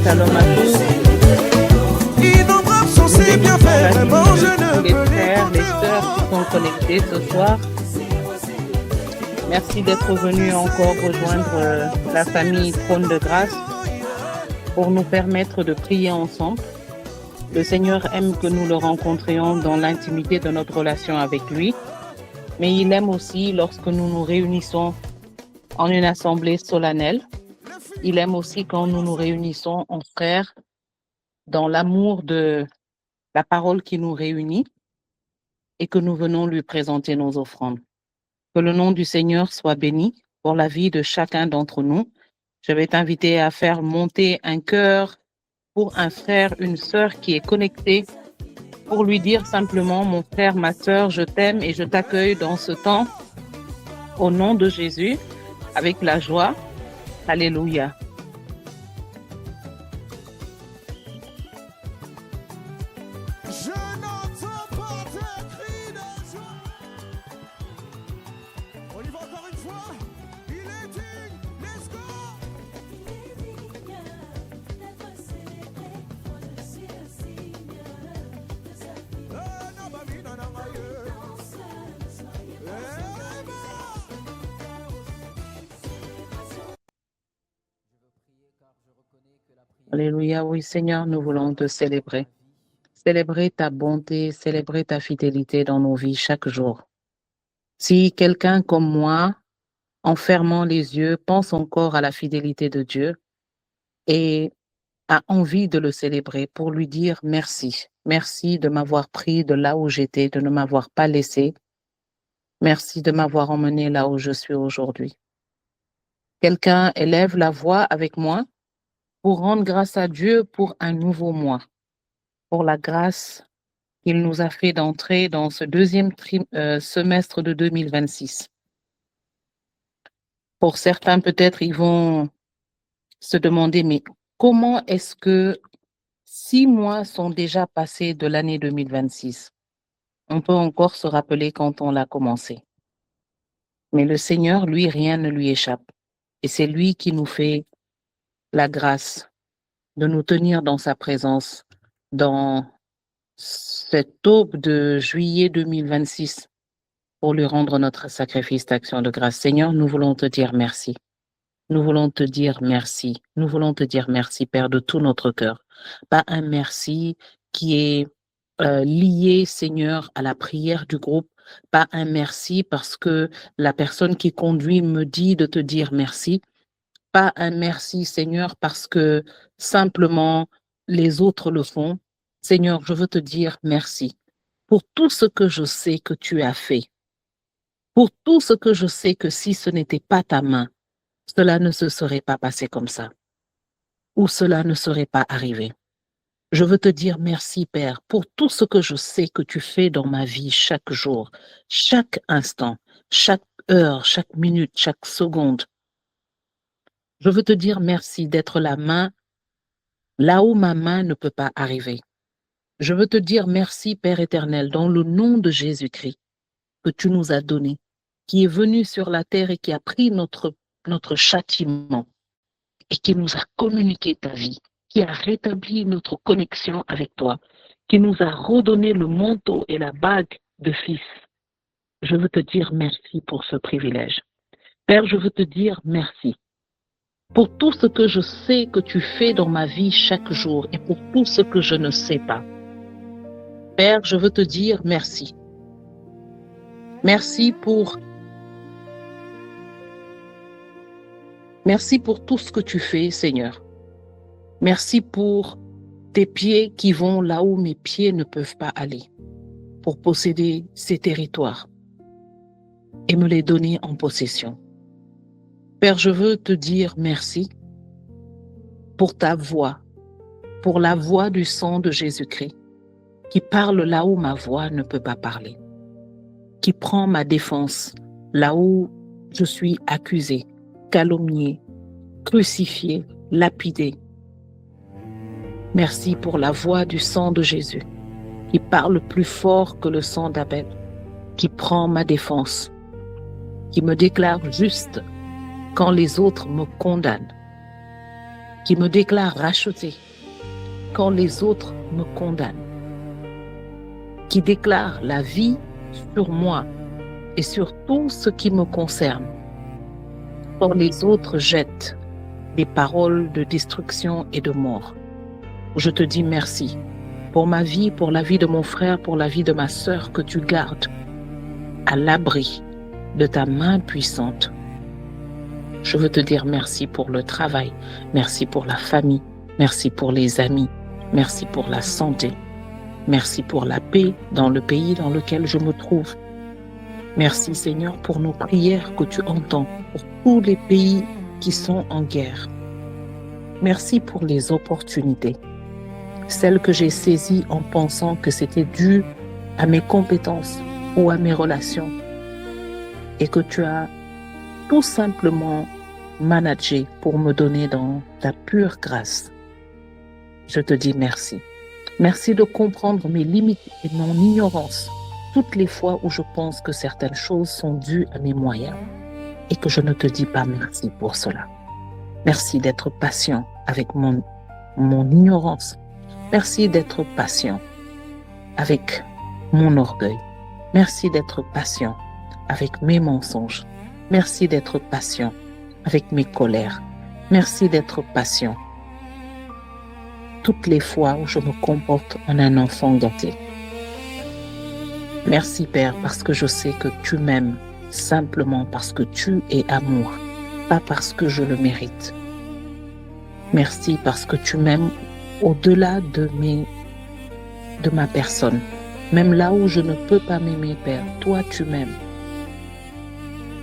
Shalom à tous. Innombrables sont ses bienfaits, vraiment je ne Les peux frères, les les sœurs qui sont connectés ce soir. Merci d'être venus encore rejoindre la famille Trône de Grâce pour nous permettre de prier ensemble. Le Seigneur aime que nous le rencontrions dans l'intimité de notre relation avec lui, mais il aime aussi lorsque nous nous réunissons en une assemblée solennelle. Il aime aussi quand nous nous réunissons en frères dans l'amour de la parole qui nous réunit et que nous venons lui présenter nos offrandes. Que le nom du Seigneur soit béni pour la vie de chacun d'entre nous. Je vais t'inviter à faire monter un cœur pour un frère, une sœur qui est connecté, pour lui dire simplement, mon frère, ma sœur, je t'aime et je t'accueille dans ce temps au nom de Jésus, avec la joie. Alléluia. Je n'entends pas tes cris de joie. On y va encore une fois. Il est digne, let's go. Alléluia. Oui, Seigneur, nous voulons te célébrer. Célébrer ta bonté, célébrer ta fidélité dans nos vies chaque jour. Si quelqu'un comme moi, en fermant les yeux, pense encore à la fidélité de Dieu et a envie de le célébrer pour lui dire merci. Merci de m'avoir pris de là où j'étais, de ne m'avoir pas laissé. Merci de m'avoir emmené là où je suis aujourd'hui. Quelqu'un élève la voix avec moi pour rendre grâce à Dieu pour un nouveau mois, pour la grâce qu'il nous a fait d'entrer dans ce deuxième semestre de 2026. Pour certains, peut-être, ils vont se demander, mais comment est-ce que 6 mois sont déjà passés de l'année 2026? On peut encore se rappeler quand on l'a commencé. Mais le Seigneur, lui, rien ne lui échappe. Et c'est lui qui nous fait la grâce de nous tenir dans sa présence, dans cette aube de juillet 2026, pour lui rendre notre sacrifice d'action de grâce. Seigneur, nous voulons te dire merci. Nous voulons te dire merci. Nous voulons te dire merci, Père, de tout notre cœur. Pas un merci qui est lié, Seigneur, à la prière du groupe. Pas un merci parce que la personne qui conduit me dit de te dire merci. Pas un merci, Seigneur, parce que simplement les autres le font. Seigneur, je veux te dire merci pour tout ce que je sais que tu as fait. Pour tout ce que je sais que si ce n'était pas ta main, cela ne se serait pas passé comme ça, ou cela ne serait pas arrivé. Je veux te dire merci, Père, pour tout ce que je sais que tu fais dans ma vie chaque jour, chaque instant, chaque heure, chaque minute, chaque seconde. Je veux te dire merci d'être la main là où ma main ne peut pas arriver. Je veux te dire merci, Père éternel, dans le nom de Jésus-Christ que tu nous as donné, qui est venu sur la terre et qui a pris notre châtiment et qui nous a communiqué ta vie, qui a rétabli notre connexion avec toi, qui nous a redonné le manteau et la bague de fils. Je veux te dire merci pour ce privilège. Père, je veux te dire merci pour tout ce que je sais que tu fais dans ma vie chaque jour et pour tout ce que je ne sais pas. Père, je veux te dire merci. Merci pour tout ce que tu fais, Seigneur. Merci pour tes pieds qui vont là où mes pieds ne peuvent pas aller, pour posséder ces territoires et me les donner en possession. Père, je veux te dire merci pour ta voix, pour la voix du sang de Jésus-Christ, qui parle là où ma voix ne peut pas parler, qui prend ma défense là où je suis accusé, calomnié, crucifié, lapidé. Merci pour la voix du sang de Jésus, qui parle plus fort que le sang d'Abel, qui prend ma défense, qui me déclare juste quand les autres me condamnent, qui me déclare racheté quand les autres me condamnent, qui déclare la vie sur moi et sur tout ce qui me concerne, quand les autres jettent des paroles de destruction et de mort. Je te dis merci pour ma vie, pour la vie de mon frère, pour la vie de ma sœur, que tu gardes à l'abri de ta main puissante. Je veux te dire merci pour le travail, merci pour la famille, merci pour les amis, merci pour la santé, merci pour la paix dans le pays dans lequel je me trouve. Merci Seigneur pour nos prières que tu entends pour tous les pays qui sont en guerre. Merci pour les opportunités, celles que j'ai saisies en pensant que c'était dû à mes compétences ou à mes relations et que tu as tout simplement managé pour me donner dans ta pure grâce. Je te dis merci. Merci de comprendre mes limites et mon ignorance toutes les fois où je pense que certaines choses sont dues à mes moyens et que je ne te dis pas merci pour cela. Merci d'être patient avec mon ignorance. Merci d'être patient avec mon orgueil. Merci d'être patient avec mes mensonges. Merci d'être patient avec mes colères. Merci d'être patient toutes les fois où je me comporte en un enfant gâté. Merci Père parce que je sais que tu m'aimes simplement parce que tu es amour, pas parce que je le mérite. Merci parce que tu m'aimes au-delà de ma personne. Même là où je ne peux pas m'aimer, Père, toi tu m'aimes.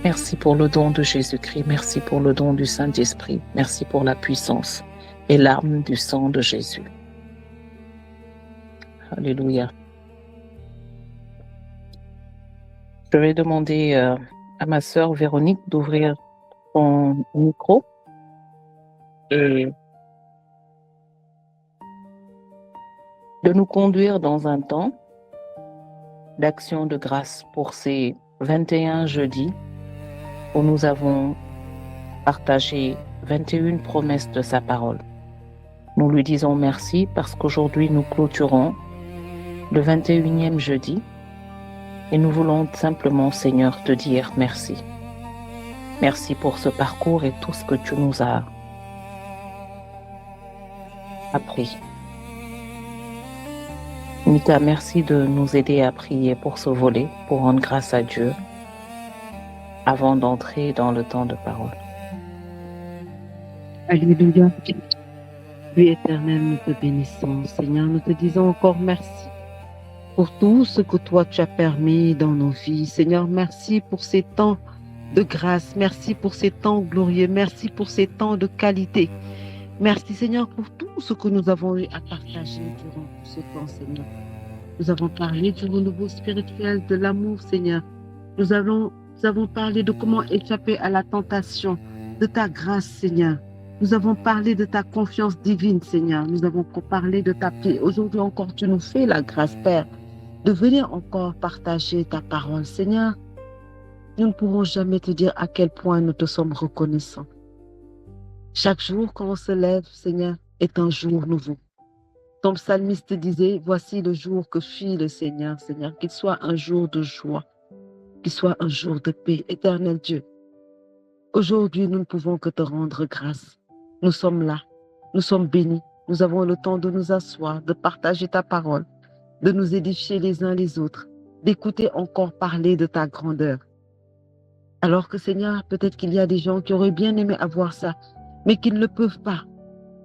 Merci pour le don de Jésus-Christ, merci pour le don du Saint-Esprit, merci pour la puissance et l'arme du sang de Jésus. Alléluia. Je vais demander à ma sœur Véronique d'ouvrir son micro et de nous conduire dans un temps d'action de grâce pour ces 21 jeudis où nous avons partagé 21 promesses de sa parole. Nous lui disons merci parce qu'aujourd'hui nous clôturons le 21e jeudi et nous voulons simplement, Seigneur, te dire merci. Merci pour ce parcours et tout ce que tu nous as appris. Mika, merci de nous aider à prier pour ce volet, pour rendre grâce à Dieu avant d'entrer dans le temps de parole. Alléluia. Dieu éternel, nous te bénissons. Seigneur, nous te disons encore merci pour tout ce que toi tu as permis dans nos vies. Seigneur, merci pour ces temps de grâce. Merci pour ces temps glorieux. Merci pour ces temps de qualité. Merci Seigneur pour tout ce que nous avons eu à partager durant ce temps, Seigneur. Nous avons parlé du renouveau spirituel, de l'amour, Seigneur. Nous avons parlé de comment échapper à la tentation, de ta grâce, Seigneur. Nous avons parlé de ta confiance divine, Seigneur. Nous avons parlé de ta paix. Aujourd'hui encore, tu nous fais la grâce, Père, de venir encore partager ta parole, Seigneur. Nous ne pourrons jamais te dire à quel point nous te sommes reconnaissants. Chaque jour quand on se lève, Seigneur, est un jour nouveau. Ton psalmiste disait, voici le jour que fit le Seigneur, Seigneur, qu'il soit un jour de joie, qu'il soit un jour de paix, éternel Dieu. Aujourd'hui, nous ne pouvons que te rendre grâce. Nous sommes là, nous sommes bénis, nous avons le temps de nous asseoir, de partager ta parole, de nous édifier les uns les autres, d'écouter encore parler de ta grandeur. Alors que Seigneur, peut-être qu'il y a des gens qui auraient bien aimé avoir ça, mais qui ne le peuvent pas.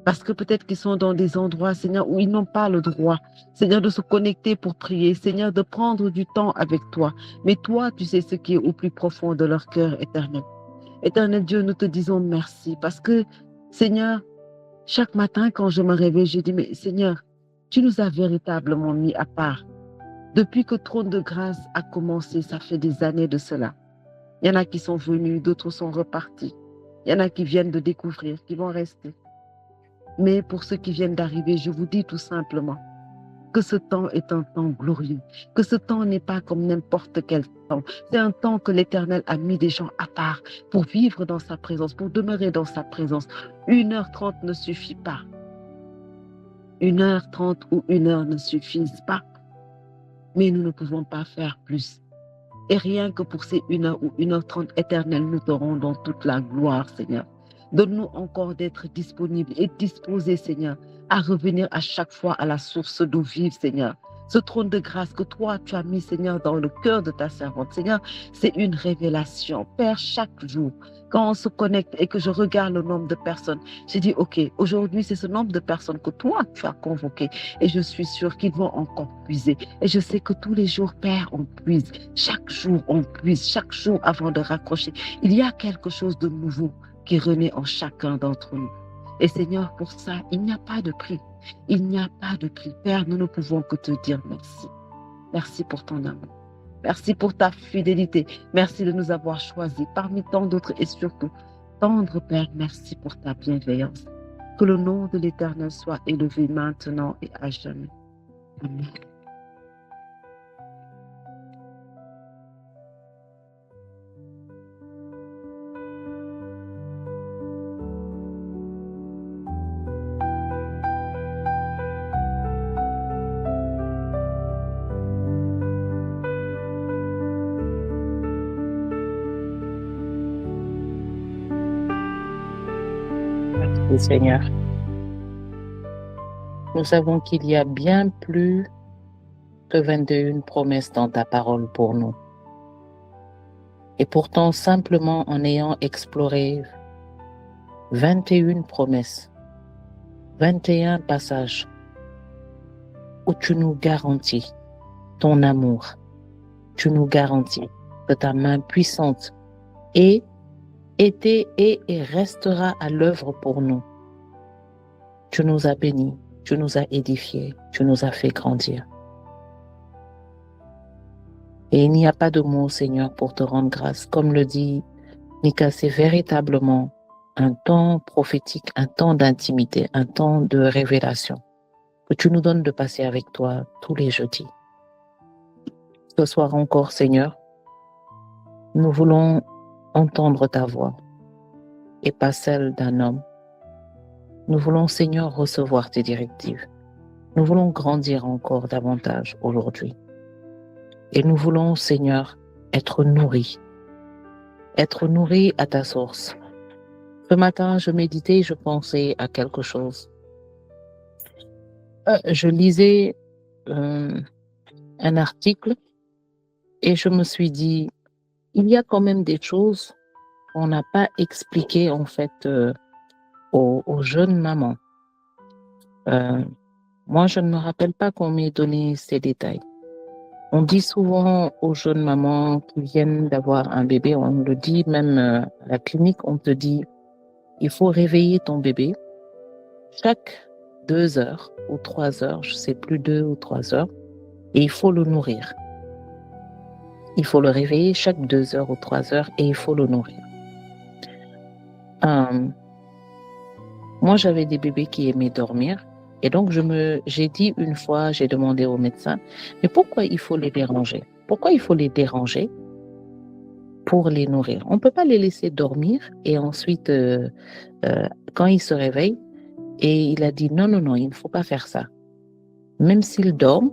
Parce que peut-être qu'ils sont dans des endroits, Seigneur, où ils n'ont pas le droit, Seigneur, de se connecter pour prier, Seigneur, de prendre du temps avec toi. Mais toi, tu sais ce qui est au plus profond de leur cœur éternel. Éternel Dieu, nous te disons merci parce que, Seigneur, chaque matin quand je me réveille, je dis, mais Seigneur, tu nous as véritablement mis à part. Depuis que Trône de Grâce a commencé, ça fait des années de cela. Il y en a qui sont venus, d'autres sont repartis. Il y en a qui viennent de découvrir, qui vont rester. Mais pour ceux qui viennent d'arriver, je vous dis tout simplement, que ce temps est un temps glorieux, que ce temps n'est pas comme n'importe quel temps. C'est un temps que l'Éternel a mis des gens à part pour vivre dans sa présence, pour demeurer dans sa présence. 1h30 ne suffit pas. 1h30 ou 1 heure ne suffisent pas. Mais nous ne pouvons pas faire plus. Et rien que pour ces 1 heure ou 1h30 éternelles, nous te rendons toute la gloire, Seigneur. Donne-nous encore d'être disponibles et disposés, Seigneur, à revenir à chaque fois à la source d'eau vive, Seigneur. Ce trône de grâce que toi, tu as mis, Seigneur, dans le cœur de ta servante. Seigneur, c'est une révélation. Père, chaque jour, quand on se connecte et que je regarde le nombre de personnes, j'ai dit, OK, aujourd'hui, c'est ce nombre de personnes que toi, tu as convoqué. Et je suis sûre qu'ils vont encore puiser. Et je sais que tous les jours, Père, on puise. Chaque jour, on puise. Chaque jour, avant de raccrocher, il y a quelque chose de nouveau qui renaît en chacun d'entre nous. Et Seigneur, pour ça, il n'y a pas de prix. Il n'y a pas de prix. Père, nous ne pouvons que te dire merci. Merci pour ton amour. Merci pour ta fidélité. Merci de nous avoir choisis parmi tant d'autres et surtout, tendre Père, merci pour ta bienveillance. Que le nom de l'Éternel soit élevé maintenant et à jamais. Amen. Merci Seigneur. Nous savons qu'il y a bien plus que 21 promesses dans ta parole pour nous. Et pourtant, simplement en ayant exploré 21 promesses, 21 passages où tu nous garantis ton amour, tu nous garantis que ta main puissante était et restera à l'œuvre pour nous. Tu nous as bénis, tu nous as édifiés, tu nous as fait grandir. Et il n'y a pas de mots, Seigneur, pour te rendre grâce. Comme le dit Mika, c'est véritablement un temps prophétique, un temps d'intimité, un temps de révélation que tu nous donnes de passer avec toi tous les jeudis. Ce soir encore, Seigneur, nous voulons entendre ta voix et pas celle d'un homme. Nous voulons, Seigneur, recevoir tes directives. Nous voulons grandir encore davantage aujourd'hui. Et nous voulons, Seigneur, être nourris à ta source. Ce matin, je méditais et je pensais à quelque chose. Je lisais un article et je me suis dit, il y a quand même des choses qu'on n'a pas expliquées en fait aux jeunes mamans. Moi, je ne me rappelle pas qu'on m'ait donné ces détails. On dit souvent aux jeunes mamans qui viennent d'avoir un bébé, on le dit même à la clinique, on te dit, il faut réveiller ton bébé chaque 2 heures ou 3 heures, je ne sais plus 2 ou 3 heures, et il faut le nourrir. Il faut le réveiller chaque 2 heures ou 3 heures et il faut le nourrir. Moi, j'avais des bébés qui aimaient dormir. Et donc, j'ai dit une fois, j'ai demandé au médecin, mais pourquoi il faut les déranger? Pourquoi il faut les déranger pour les nourrir? On ne peut pas les laisser dormir et ensuite, quand ils se réveillent, et il a dit non, il ne faut pas faire ça. Même s'ils dorment,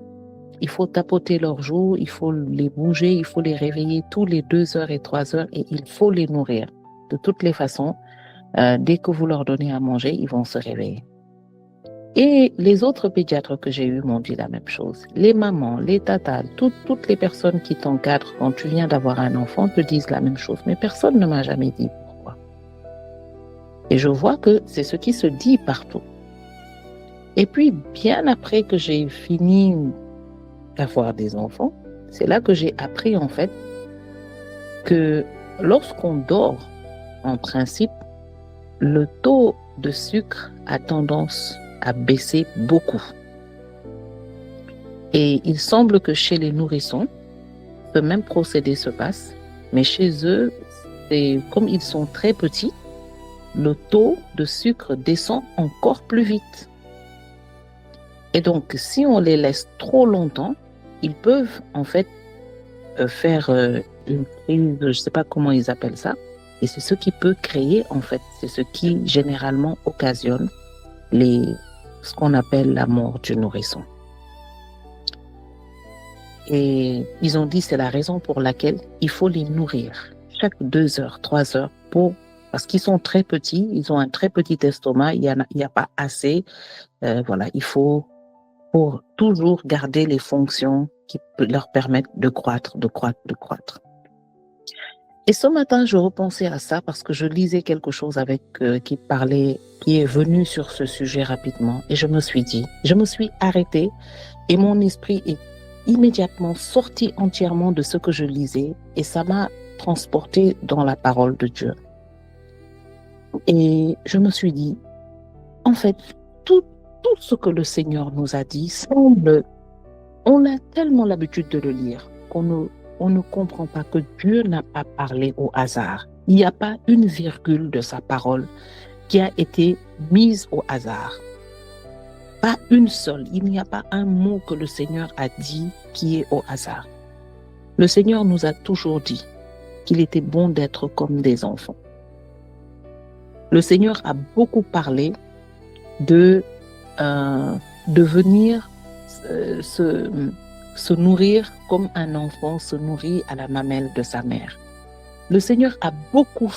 il faut tapoter leurs joues, il faut les bouger, il faut les réveiller tous les 2 heures et 3 heures et il faut les nourrir. De toutes les façons, dès que vous leur donnez à manger, ils vont se réveiller. Et les autres pédiatres que j'ai eus m'ont dit la même chose. Les mamans, les tatas, toutes les personnes qui t'encadrent quand tu viens d'avoir un enfant te disent la même chose. Mais personne ne m'a jamais dit pourquoi. Et je vois que c'est ce qui se dit partout. Et puis, bien après que j'ai fini d'avoir des enfants, c'est là que j'ai appris en fait que lorsqu'on dort, en principe, le taux de sucre a tendance à baisser beaucoup. Et il semble que chez les nourrissons, ce même procédé se passe, mais chez eux, comme ils sont très petits, le taux de sucre descend encore plus vite. Et donc, si on les laisse trop longtemps, ils peuvent en fait faire une crise, je ne sais pas comment ils appellent ça, et c'est ce qui peut créer en fait, c'est ce qui généralement occasionne ce qu'on appelle la mort du nourrisson. Et ils ont dit c'est la raison pour laquelle il faut les nourrir chaque 2 heures, 3 heures parce qu'ils sont très petits, ils ont un très petit estomac, il y a pas assez. Voilà, il faut pour toujours garder les fonctions qui leur permettent de croître, de croître, de croître. Et ce matin, je repensais à ça parce que je lisais quelque chose qui est venu sur ce sujet rapidement, et je me suis arrêtée, et mon esprit est immédiatement sorti entièrement de ce que je lisais, et ça m'a transporté dans la parole de Dieu. Et je me suis dit, en fait, tout ce que le Seigneur nous a dit on a tellement l'habitude de le lire qu'on ne comprend pas que Dieu n'a pas parlé au hasard. Il n'y a pas une virgule de sa parole qui a été mise au hasard. Pas une seule. Il n'y a pas un mot que le Seigneur a dit qui est au hasard. Le Seigneur nous a toujours dit qu'il était bon d'être comme des enfants. Le Seigneur a beaucoup parlé de venir se nourrir comme un enfant se nourrit à la mamelle de sa mère. Le Seigneur a beaucoup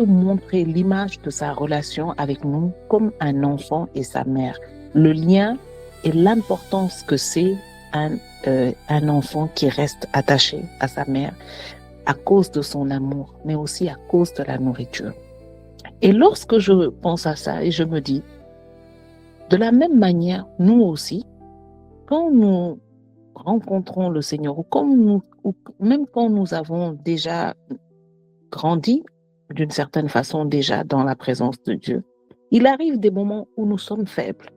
montré l'image de sa relation avec nous comme un enfant et sa mère. Le lien et l'importance que c'est un enfant qui reste attaché à sa mère à cause de son amour, mais aussi à cause de la nourriture. Et lorsque je pense à ça et je me dis, de la même manière, nous aussi, quand nous rencontrons le Seigneur, ou même quand nous avons déjà grandi d'une certaine façon déjà dans la présence de Dieu, il arrive des moments où nous sommes faibles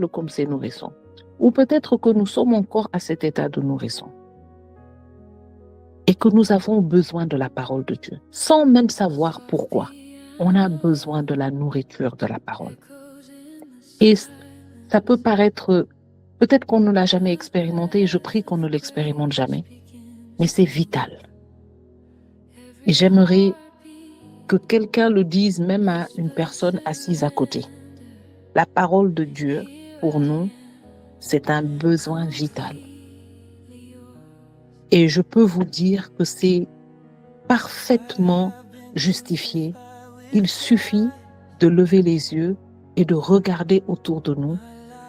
comme ces nourrissons, ou peut-être que nous sommes encore à cet état de nourrisson, et que nous avons besoin de la parole de Dieu, sans même savoir pourquoi. On a besoin de la nourriture de la parole. Et ça peut paraître, peut-être qu'on ne l'a jamais expérimenté, et je prie qu'on ne l'expérimente jamais, mais c'est vital. Et j'aimerais que quelqu'un le dise même à une personne assise à côté. La parole de Dieu, pour nous, c'est un besoin vital. Et je peux vous dire que c'est parfaitement justifié. Il suffit de lever les yeux et de regarder autour de nous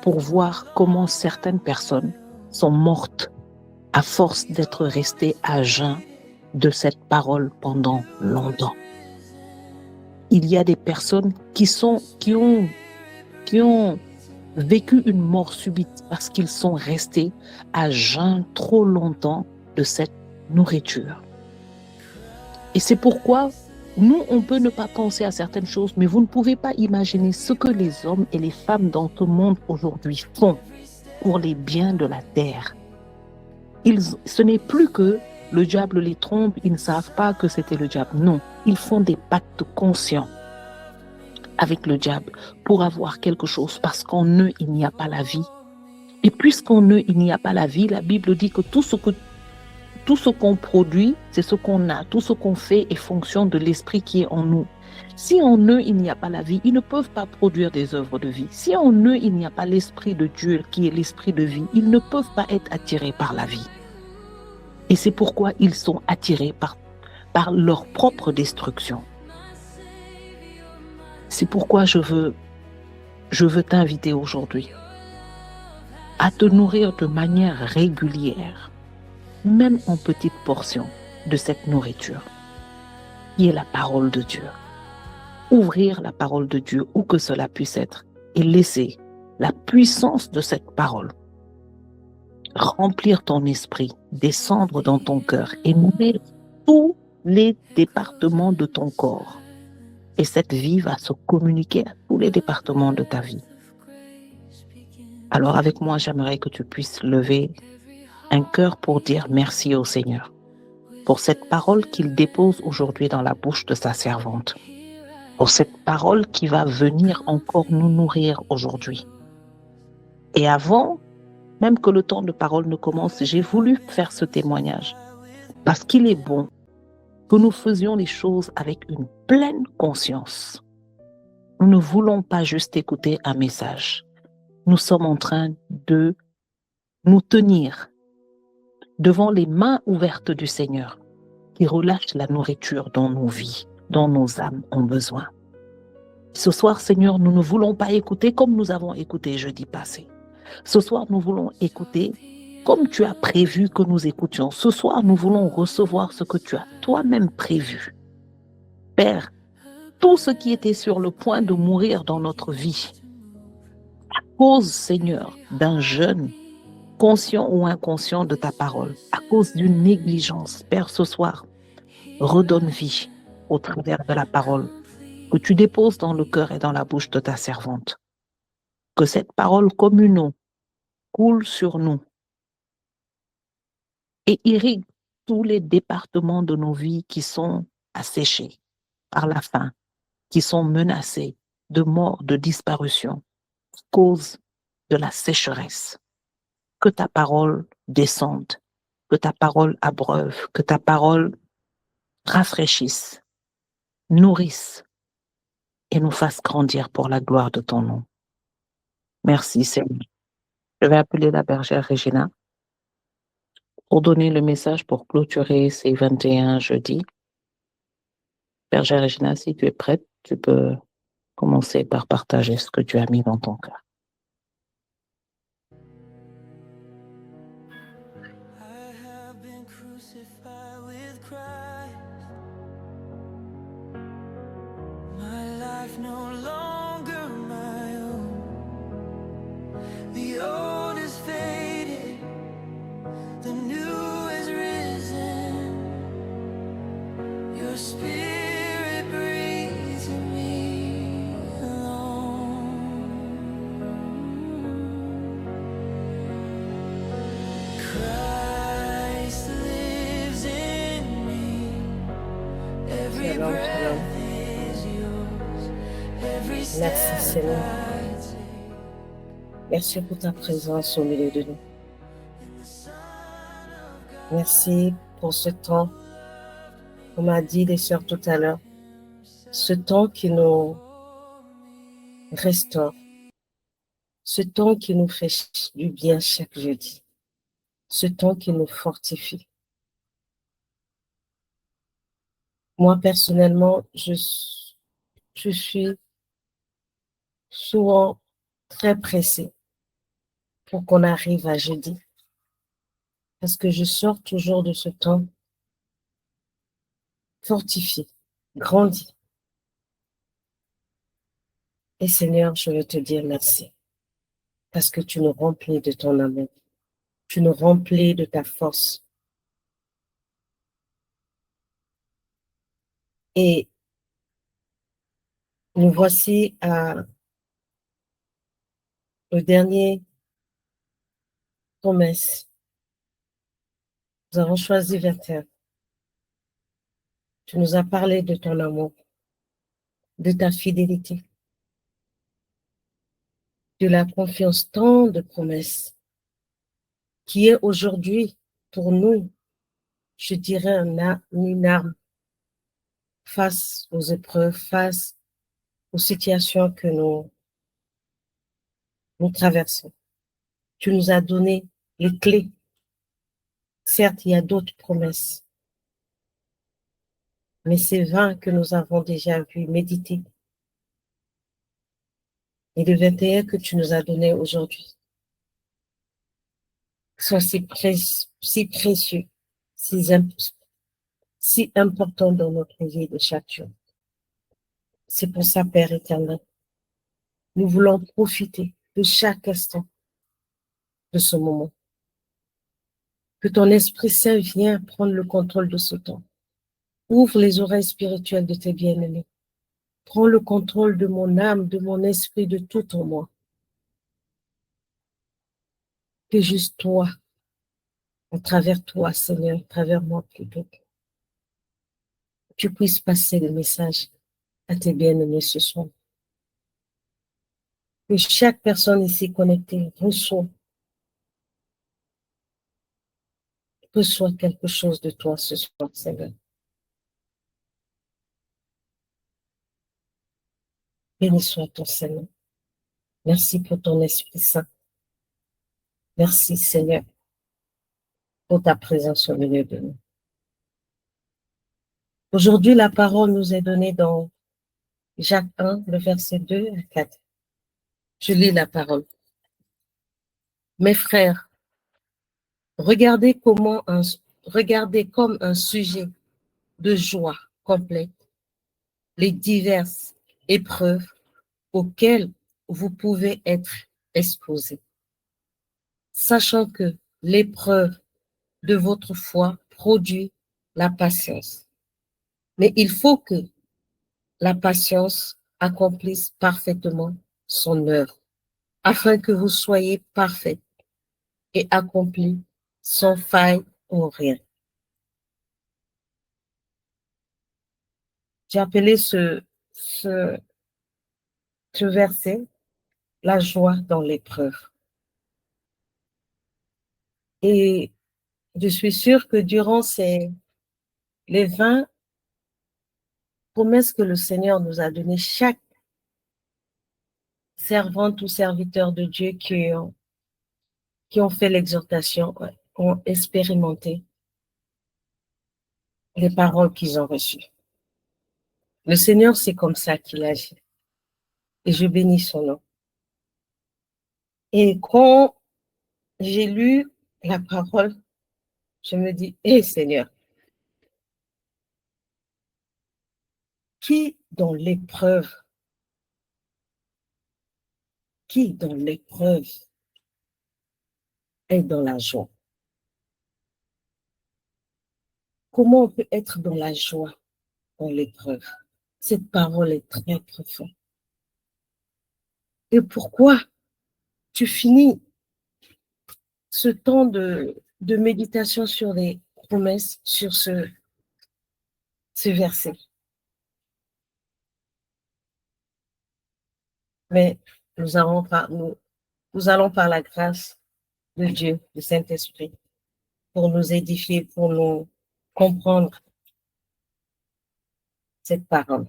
pour voir comment certaines personnes sont mortes à force d'être restées à jeun de cette parole pendant longtemps. Il y a des personnes qui ont vécu une mort subite parce qu'ils sont restés à jeun trop longtemps de cette nourriture. Et c'est pourquoi nous, on peut ne pas penser à certaines choses, mais vous ne pouvez pas imaginer ce que les hommes et les femmes dans ce monde aujourd'hui font pour les biens de la terre. Ce n'est plus que le diable les trompe, ils ne savent pas que c'était le diable. Non, ils font des pactes conscients avec le diable pour avoir quelque chose, parce qu'en eux, il n'y a pas la vie. Et puisqu'en eux, il n'y a pas la vie, la Bible dit que tout ce qu'on produit, c'est ce qu'on a. Tout ce qu'on fait est fonction de l'esprit qui est en nous. Si en eux, il n'y a pas la vie, ils ne peuvent pas produire des œuvres de vie. Si en eux, il n'y a pas l'esprit de Dieu qui est l'esprit de vie, ils ne peuvent pas être attirés par la vie. Et c'est pourquoi ils sont attirés par leur propre destruction. C'est pourquoi je veux t'inviter aujourd'hui à te nourrir de manière régulière, même en petites portions, de cette nourriture, qui est la parole de Dieu. Ouvrir la parole de Dieu, où que cela puisse être, et laisser la puissance de cette parole remplir ton esprit, descendre dans ton cœur et nourrir tous les départements de ton corps. Et cette vie va se communiquer à tous les départements de ta vie. Alors avec moi, j'aimerais que tu puisses lever un cœur pour dire merci au Seigneur pour cette parole qu'il dépose aujourd'hui dans la bouche de sa servante, pour cette parole qui va venir encore nous nourrir aujourd'hui. Et avant même que le temps de parole ne commence, j'ai voulu faire ce témoignage parce qu'il est bon que nous faisions les choses avec une pleine conscience. Nous ne voulons pas juste écouter un message. Nous sommes en train de nous tenir devant les mains ouvertes du Seigneur qui relâche la nourriture dont nos vies, dont nos âmes ont besoin. Ce soir, Seigneur, nous ne voulons pas écouter comme nous avons écouté jeudi passé. Ce soir, nous voulons écouter comme tu as prévu que nous écoutions. Ce soir, nous voulons recevoir ce que tu as toi-même prévu. Père, tout ce qui était sur le point de mourir dans notre vie, à cause, Seigneur, d'un jeûne, conscient ou inconscient de ta parole, à cause d'une négligence, Père, ce soir, redonne vie au travers de la parole que tu déposes dans le cœur et dans la bouche de ta servante. Que cette parole comme une eau coule sur nous et irrigue tous les départements de nos vies qui sont asséchés par la faim, qui sont menacés de mort, de disparition, à cause de la sécheresse. Que ta parole descende, que ta parole abreuve, que ta parole rafraîchisse, nourrisse et nous fasse grandir pour la gloire de ton nom. Merci Seigneur. Je vais appeler la bergère Regina pour donner le message pour clôturer ces 21 jeudis. Bergère Regina, si tu es prête, tu peux commencer par partager ce que tu as mis dans ton cœur. I have been crucified with Christ. My life no longer my own. The old is faded, the new is risen. Your spirit breathes in me alone. Christ lives in me. Every Shalom, breath shalom. is yours. Every step Merci Seigneur. I take. Merci pour ta présence au milieu de nous. Merci pour ce temps, comme a dit les sœurs tout à l'heure, ce temps qui nous restaure, ce temps qui nous fait du bien chaque jeudi, ce temps qui nous fortifie. Moi, personnellement, je suis souvent très pressée pour qu'on arrive à jeudi, parce que je sors toujours de ce temps fortifié, grandi. Et Seigneur, je veux te dire merci, parce que tu nous remplis de ton amour, tu nous remplis de ta force. Et nous voici au dernier promesse. Nous avons choisi 21. Tu nous as parlé de ton amour, de ta fidélité, de la confiance, tant de promesses, qui est aujourd'hui pour nous, je dirais, une arme face aux épreuves, face aux situations que nous traversons. Tu nous as donné les clés. Certes, il y a d'autres promesses, mais ces 20 que nous avons déjà vu méditer, et le 21 que tu nous as donné aujourd'hui, sont si précieux, si importants dans notre vie de chaque jour. C'est pour ça, Père éternel, nous voulons profiter de chaque instant de ce moment. Que ton Esprit Saint vienne prendre le contrôle de ce temps. Ouvre les oreilles spirituelles de tes bien-aimés. Prends le contrôle de mon âme, de mon esprit, de tout en moi. Que juste toi, à travers toi, Seigneur, à travers moi plutôt, tu puisses passer le message à tes bien-aimés ce soir. Que chaque personne ici connectée reçoit quelque chose de toi ce soir, Seigneur. Béni soit ton Seigneur. Merci pour ton Esprit Saint. Merci, Seigneur, pour ta présence au milieu de nous. Aujourd'hui, la parole nous est donnée dans Jacques 1, le verset 2 à 4. Je lis la parole. Mes frères, regardez comme un sujet de joie complète les diverses épreuves auxquelles vous pouvez être exposés, sachant que l'épreuve de votre foi produit la patience. Mais il faut que la patience accomplisse parfaitement son œuvre, afin que vous soyez parfaits et accomplis sans faille ou rien. J'ai appelé ce verset la joie dans l'épreuve. Et je suis sûre que durant les 20 promesses que le Seigneur nous a données, chaque servante ou serviteur de Dieu qui ont fait l'exhortation, ont expérimenté les paroles qu'ils ont reçues. Le Seigneur, c'est comme ça qu'il agit. Et je bénis son nom. Et quand j'ai lu la parole, je me dis, hé Seigneur, qui dans l'épreuve est dans la joie? Comment on peut être dans la joie dans l'épreuve? Cette parole est très profonde. Et pourquoi tu finis ce temps de méditation sur les promesses, sur ce verset? Mais nous allons par la grâce de Dieu, du Saint-Esprit, pour nous édifier, pour nous comprendre cette parole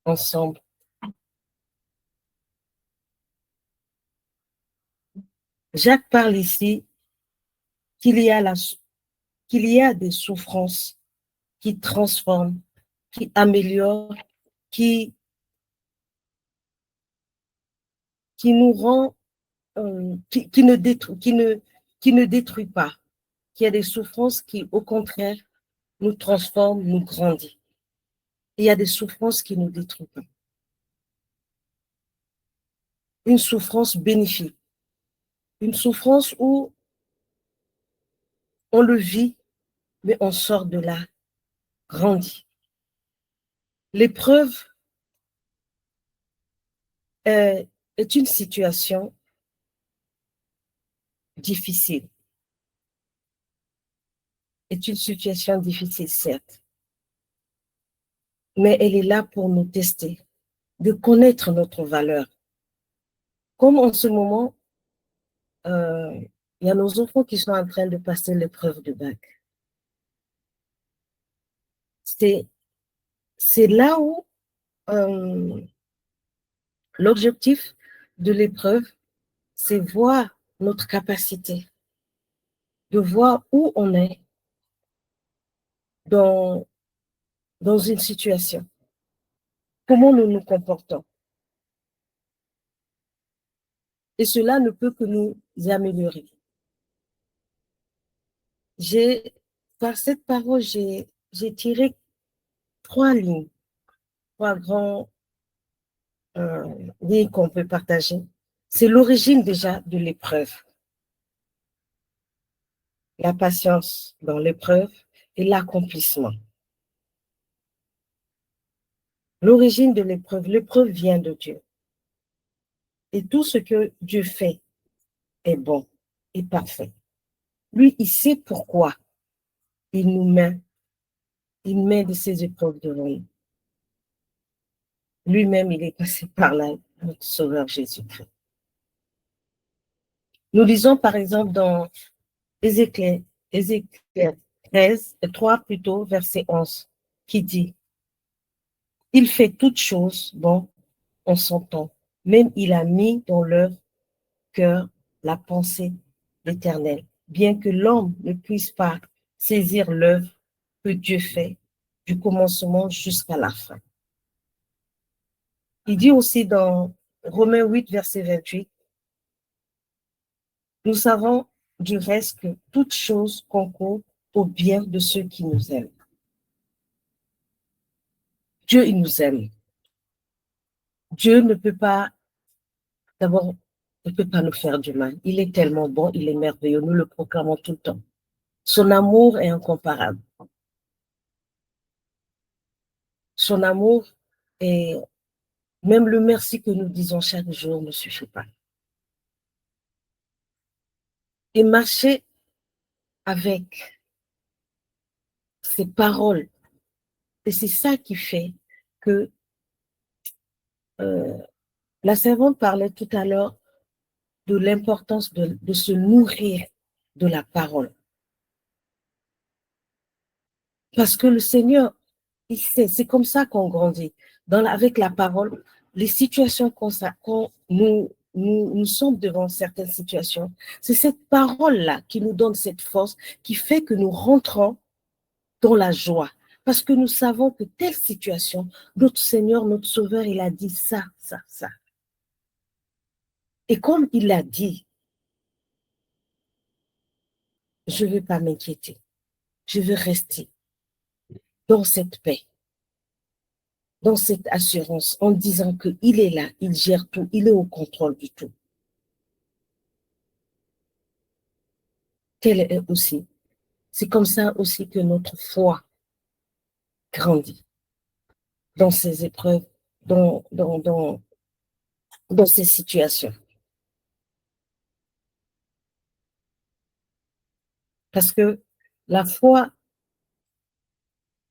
ensemble. Jacques parle ici qu'il y a des souffrances qui transforment, qui améliorent, qui nous rend, qui ne détruit pas. Qu'il y a des souffrances qui, au contraire, nous transforment, nous grandissent. Et il y a des souffrances qui ne nous détruisent pas. Une souffrance bénéfique. Une souffrance où on le vit, mais on sort de là grandi. L'épreuve est une situation difficile. Est une situation difficile, certes. Mais elle est là pour nous tester, de connaître notre valeur. Comme en ce moment, il y a nos enfants qui sont en train de passer l'épreuve de bac. C'est là où l'objectif de l'épreuve, c'est voir notre capacité, de voir où on est dans une situation, comment nous nous comportons. Et cela ne peut que nous améliorer. Par cette parole, j'ai tiré 3 lignes, 3 grands lignes qu'on peut partager. C'est l'origine déjà de l'épreuve. La patience dans l'épreuve et l'accomplissement. L'origine de l'épreuve vient de Dieu. Et tout ce que Dieu fait est bon et parfait. Lui, il sait pourquoi il met de ces épreuves devant nous. Lui-même, il est passé par là, notre Sauveur Jésus-Christ. Nous lisons par exemple dans Ézéchiel 3 plutôt, verset 11, qui dit « Il fait toutes choses, bon, en son temps, même il a mis dans leur cœur la pensée d'Éternel, bien que l'homme ne puisse pas saisir l'œuvre que Dieu fait du commencement jusqu'à la fin. » Il dit aussi dans Romains 8, verset 28, « Nous savons du reste que toute chose concourt au bien de ceux qui nous aiment. » Dieu, il nous aime. Dieu ne peut pas, d'abord, ne peut pas nous faire du mal. Il est tellement bon, il est merveilleux, nous le proclamons tout le temps. Son amour est incomparable. Son amour est, même le merci que nous disons chaque jour ne suffit pas. Et marcher avec ces paroles, et c'est ça qui fait que la servante parlait tout à l'heure de l'importance de se nourrir de la parole. Parce que le Seigneur, il sait, c'est comme ça qu'on grandit. Avec la parole, les situations quand nous sommes devant certaines situations, c'est cette parole-là qui nous donne cette force, qui fait que nous rentrons dans la joie. Parce que nous savons que telle situation, notre Seigneur, notre Sauveur, il a dit ça, ça, ça. Et comme il l'a dit, je ne vais pas m'inquiéter. Je veux rester dans cette paix, dans cette assurance, en disant qu'il est là, il gère tout, il est au contrôle du tout. Tel est aussi. C'est comme ça aussi que notre foi grandit dans ces épreuves, dans ces situations. Parce que la foi,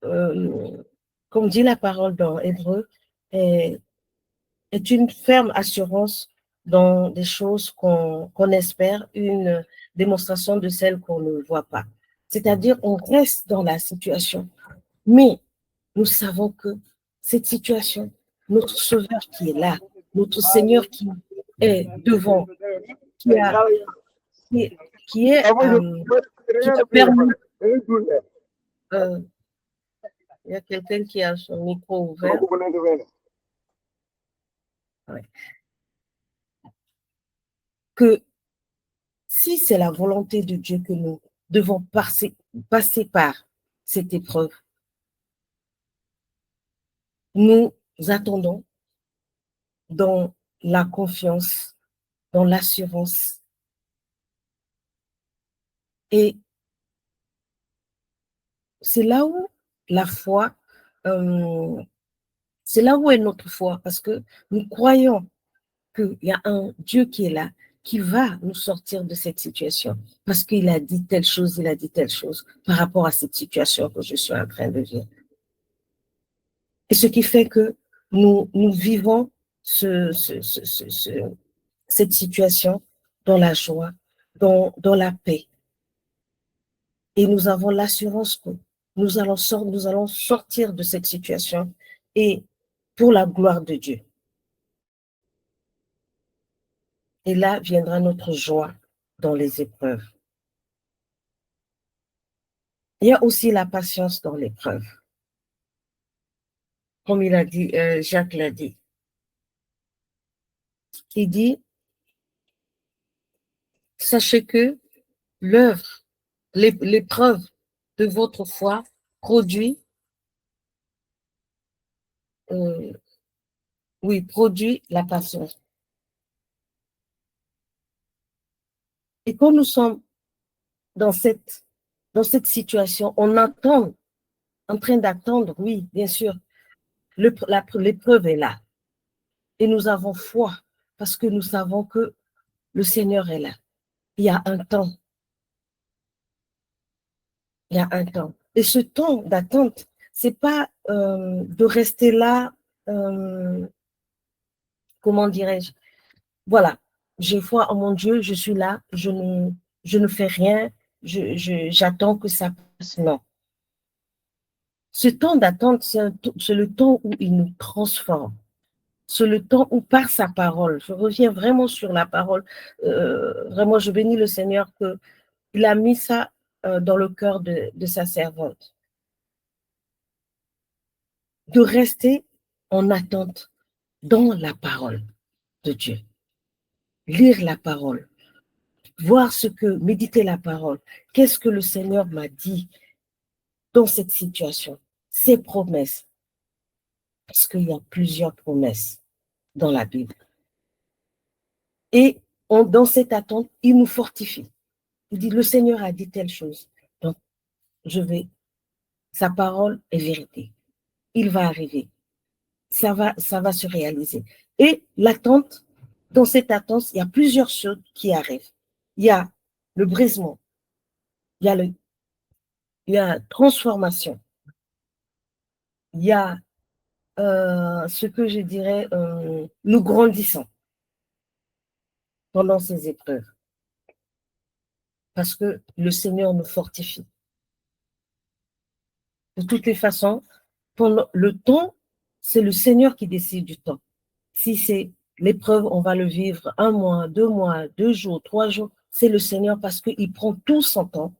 comme dit la parole dans Hébreu, est une ferme assurance dans des choses qu'on espère, une démonstration de celles qu'on ne voit pas. C'est-à-dire, on reste dans la situation, mais nous savons que cette situation, notre Sauveur qui est là, notre Seigneur qui est devant, qui te permet. Il y a quelqu'un qui a son micro ouvert. Ouais. Que si c'est la volonté de Dieu que nous devons passer par cette épreuve, nous attendons dans la confiance, dans l'assurance. Et c'est là où la foi, c'est là où est notre foi, parce que nous croyons qu'il y a un Dieu qui est là, qui va nous sortir de cette situation, parce qu'il a dit telle chose, il a dit telle chose par rapport à cette situation que je suis en train de vivre. Et ce qui fait que nous vivons cette situation dans la joie, dans la paix. Et nous avons l'assurance que nous allons sortir de cette situation et pour la gloire de Dieu. Et là viendra notre joie dans les épreuves. Il y a aussi la patience dans l'épreuve. Comme il a dit, Jacques l'a dit. Il dit, sachez que l'œuvre, l'épreuve de votre foi produit la patience. Et quand nous sommes dans cette situation, on attend, en train d'attendre, oui, bien sûr, l'épreuve est là. Et nous avons foi parce que nous savons que le Seigneur est là. Il y a un temps. Il y a un temps. Et ce temps d'attente, c'est pas de rester là comment dirais-je, voilà, j'ai foi en mon Dieu, je suis là, je ne fais rien, j'attends que ça passe. Non. Ce temps d'attente, c'est le temps où il nous transforme. C'est le temps où, par sa parole, je reviens vraiment sur la parole, vraiment, je bénis le Seigneur qu'il a mis ça dans le cœur de sa servante. De rester en attente dans la parole de Dieu. Lire la parole, voir méditer la parole. Qu'est-ce que le Seigneur m'a dit dans cette situation? Ses promesses. Parce qu'il y a plusieurs promesses dans la Bible. Et dans cette attente, il nous fortifie. Il dit, le Seigneur a dit telle chose. Donc, sa parole est vérité. Il va arriver. Ça va se réaliser. Et l'attente, dans cette attente, il y a plusieurs choses qui arrivent. Il y a le brisement. Il y a transformation. Il y a ce que je dirais, nous grandissons pendant ces épreuves. Parce que le Seigneur nous fortifie. De toutes les façons, pendant le temps, c'est le Seigneur qui décide du temps. Si c'est l'épreuve, on va le vivre 1 mois, 2 mois, 2 jours, 3 jours, c'est le Seigneur parce qu'il prend tout son temps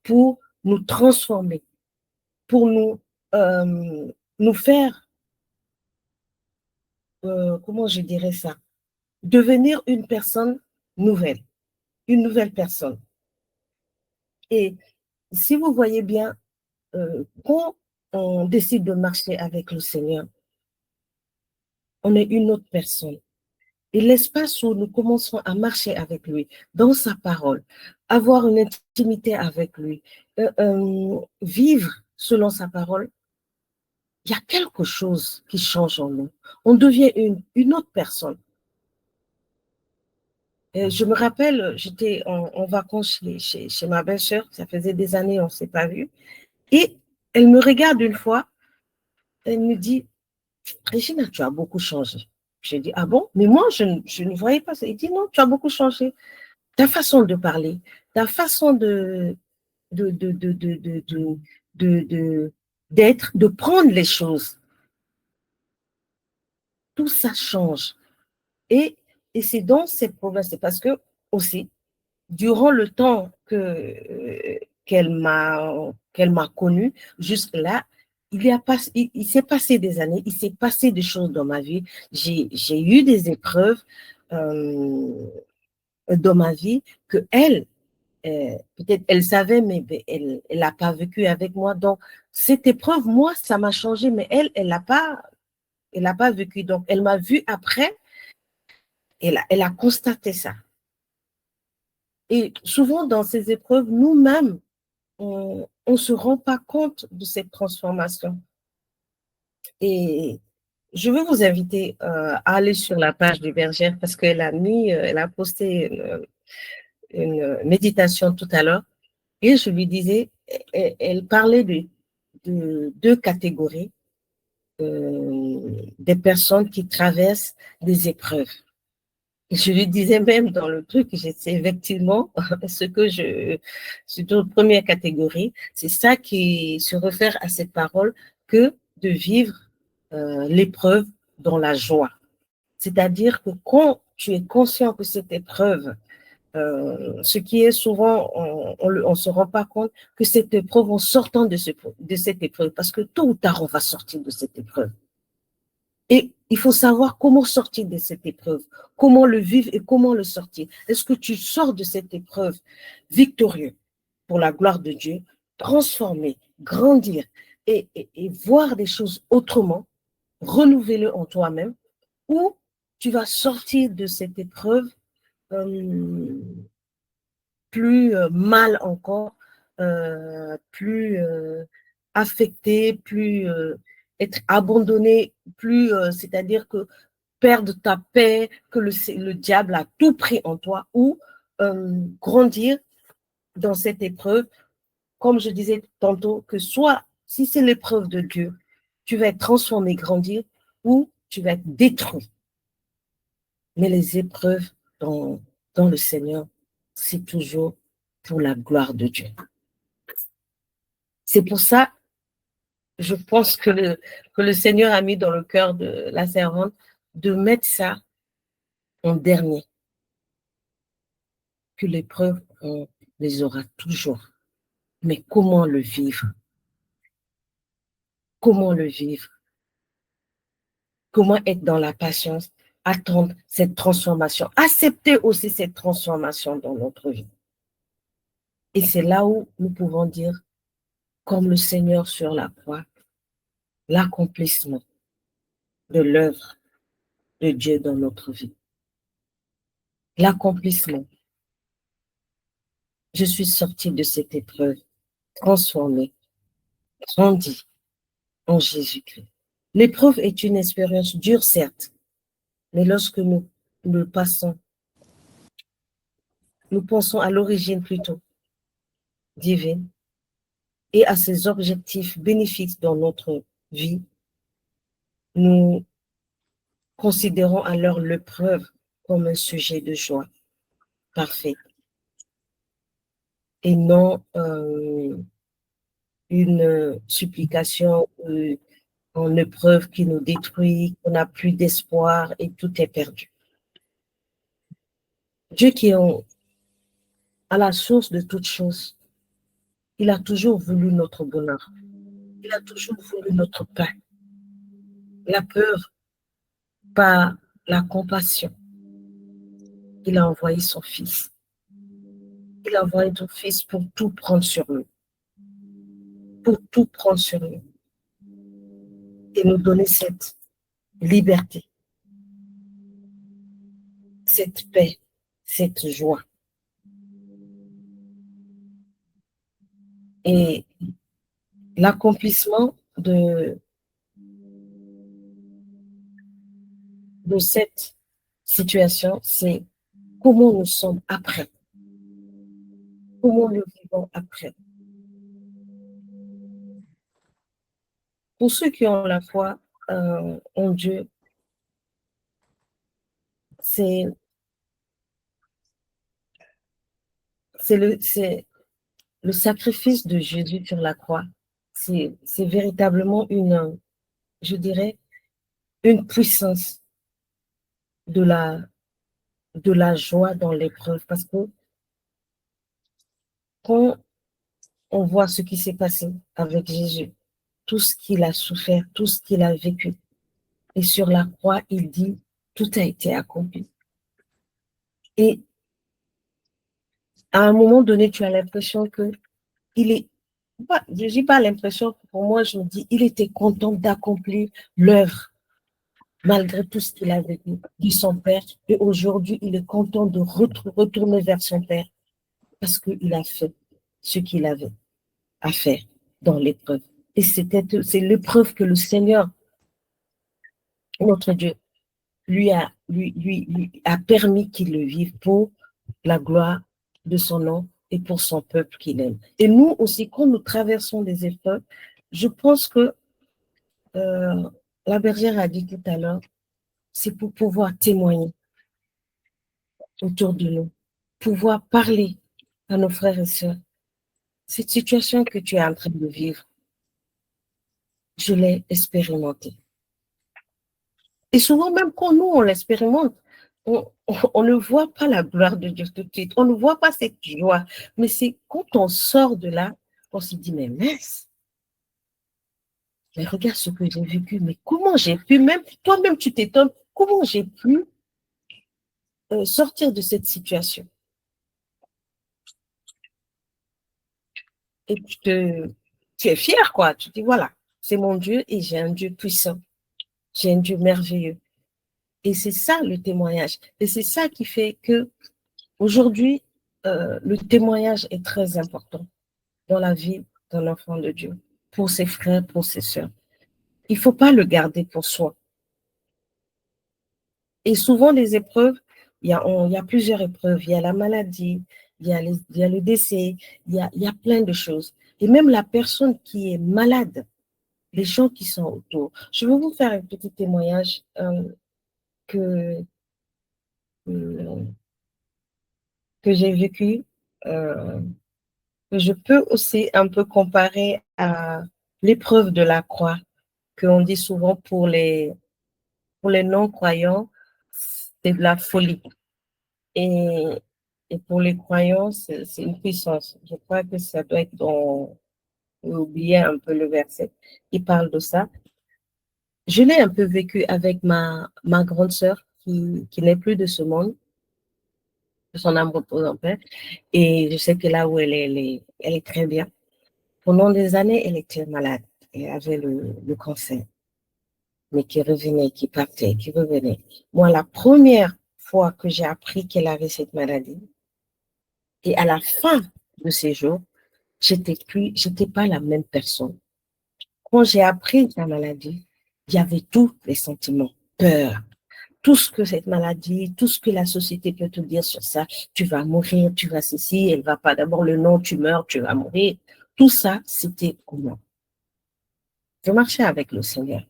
pour nous transformer, pour nous faire, comment je dirais ça, devenir une personne nouvelle, une nouvelle personne. Et si vous voyez bien, quand on décide de marcher avec le Seigneur, on est une autre personne. Et l'espace où nous commençons à marcher avec lui, dans sa parole, avoir une intimité avec lui, vivre selon sa parole, il y a quelque chose qui change en nous. On devient une autre personne. Et je me rappelle, j'étais en vacances chez ma belle-sœur, ça faisait des années, on ne s'est pas vu. Et elle me regarde une fois, elle me dit, Regina, tu as beaucoup changé. J'ai dit, ah bon? Mais moi, je ne voyais pas ça. Elle dit, non, tu as beaucoup changé. Ta façon de parler, ta façon d'être, de prendre les choses, tout ça change. Et c'est dans ces problèmes, c'est parce que aussi, durant le temps qu'elle m'a connue, jusque-là, il s'est passé des années, il s'est passé des choses dans ma vie. J'ai eu des épreuves dans ma vie que elle, peut-être elle savait, mais elle n'a pas vécu avec moi. Donc, cette épreuve, moi, ça m'a changé, mais elle n'a pas vécu. Donc, elle m'a vu après, elle a constaté ça. Et souvent, dans ces épreuves, nous-mêmes, on ne se rend pas compte de cette transformation. Et je veux vous inviter à aller sur la page du Bergère parce qu'elle a posté une méditation tout à l'heure. Et je lui disais, elle parlait de 2 catégories des personnes qui traversent des épreuves. Et je lui disais même dans le truc, c'est effectivement c'est une première catégorie, c'est ça qui se réfère à cette parole que de vivre l'épreuve dans la joie. C'est-à-dire que quand tu es conscient que cette épreuve, ce qui est souvent, on ne se rend pas compte que cette épreuve, en sortant de cette épreuve, parce que tôt ou tard, on va sortir de cette épreuve. Et il faut savoir comment sortir de cette épreuve, comment le vivre et comment le sortir. Est-ce que tu sors de cette épreuve victorieux pour la gloire de Dieu, transformer, grandir et voir des choses autrement, renouveler en toi-même, ou tu vas sortir de cette épreuve plus mal encore, plus affecté, plus être abandonné, plus, c'est-à-dire que perdre ta paix, que le diable a tout pris en toi, ou grandir dans cette épreuve, comme je disais tantôt, que soit, si c'est l'épreuve de Dieu, tu vas être transformé, grandir, où tu vas être détruit. Mais les épreuves dans le Seigneur, c'est toujours pour la gloire de Dieu. C'est pour ça, je pense que le Seigneur a mis dans le cœur de la servante de mettre ça en dernier. Que l'épreuve, on les aura toujours. Mais comment le vivre? Comment le vivre? Comment être dans la patience? Attendre cette transformation. Accepter aussi cette transformation dans notre vie. Et c'est là où nous pouvons dire, comme le Seigneur sur la croix, l'accomplissement de l'œuvre de Dieu dans notre vie. L'accomplissement. Je suis sortie de cette épreuve, transformée, grandie en Jésus-Christ. L'épreuve est une expérience dure, certes, mais lorsque nous le passons, nous pensons à l'origine plutôt divine et à ses objectifs bénéfiques dans notre vie, nous considérons alors l'épreuve comme un sujet de joie parfait et non une supplication en épreuve qui nous détruit, qu'on n'a plus d'espoir et tout est perdu. Dieu qui est à la source de toutes choses, il a toujours voulu notre bonheur. Il a toujours voulu notre paix. La peur par la compassion. Il a envoyé son Fils. Il a envoyé son Fils pour tout prendre sur nous. Pour tout prendre sur nous. Et nous donner cette liberté, cette paix, cette joie. Et l'accomplissement de cette situation, c'est comment nous sommes après. Comment nous vivons après. Pour ceux qui ont la foi en Dieu, c'est le sacrifice de Jésus sur la croix. C'est véritablement je dirais, une puissance de la joie dans l'épreuve. Parce que quand on voit ce qui s'est passé avec Jésus, tout ce qu'il a souffert, tout ce qu'il a vécu, et sur la croix, il dit, tout a été accompli. Et à un moment donné, tu as l'impression que je n'ai pas l'impression, pour moi, je me dis, il était content d'accomplir l'œuvre, malgré tout ce qu'il a vécu de son Père. Et aujourd'hui, il est content de retourner vers son Père, parce qu'il a fait ce qu'il avait à faire dans l'épreuve. Et c'est l'épreuve que le Seigneur, notre Dieu, lui a permis qu'il le vive pour la gloire de son nom et pour son peuple qu'il aime. Et nous aussi, quand nous traversons des épreuves, je pense que la bergère a dit tout à l'heure, c'est pour pouvoir témoigner autour de nous, pouvoir parler à nos frères et sœurs. Cette situation que tu es en train de vivre, je l'ai expérimentée. Et souvent, même quand nous, on l'expérimente, on ne voit pas la gloire de Dieu tout de suite. On ne voit pas cette joie. Mais c'est quand on sort de là, on se dit, mais mince, mais regarde ce que j'ai vécu. Mais comment j'ai pu, même toi-même, tu t'étonnes, comment j'ai pu sortir de cette situation? Et tu es fier, quoi. Tu dis, voilà, c'est mon Dieu et j'ai un Dieu puissant. J'ai un Dieu merveilleux. Et c'est ça le témoignage. Et c'est ça qui fait que aujourd'hui, le témoignage est très important dans la vie d'un enfant de Dieu, pour ses frères, pour ses sœurs. Il ne faut pas le garder pour soi. Et souvent, les épreuves, il y a plusieurs épreuves. Il y a la maladie, il y a le décès, il y a plein de choses. Et même la personne qui est malade, les gens qui sont autour. Je vais vous faire un petit témoignage que, euh, que j'ai vécu, que je peux aussi un peu comparer à l'épreuve de la croix, qu'on dit souvent pour les non-croyants, c'est de la folie. Et, et pour les croyants, c'est une puissance. Je crois que ça doit être dans, j'ai oublié un peu le verset qui parle de ça. Je l'ai un peu vécu avec ma grande sœur qui n'est plus de ce monde, que son âme repose en paix. Et je sais que là où elle est très bien. Pendant des années, elle était malade. Elle avait le cancer, mais qui revenait, qui partait, qui revenait. Moi, la première fois que j'ai appris qu'elle avait cette maladie, et à la fin de ces jours, j'étais pas la même personne. Quand j'ai appris la maladie, il y avait tous les sentiments, peur, tout ce que cette maladie, tout ce que la société peut te dire sur ça, tu vas mourir, tu vas ceci, elle va pas d'abord le nom, tu meurs, tu vas mourir. Tout ça, c'était comment? Je marchais avec le Seigneur.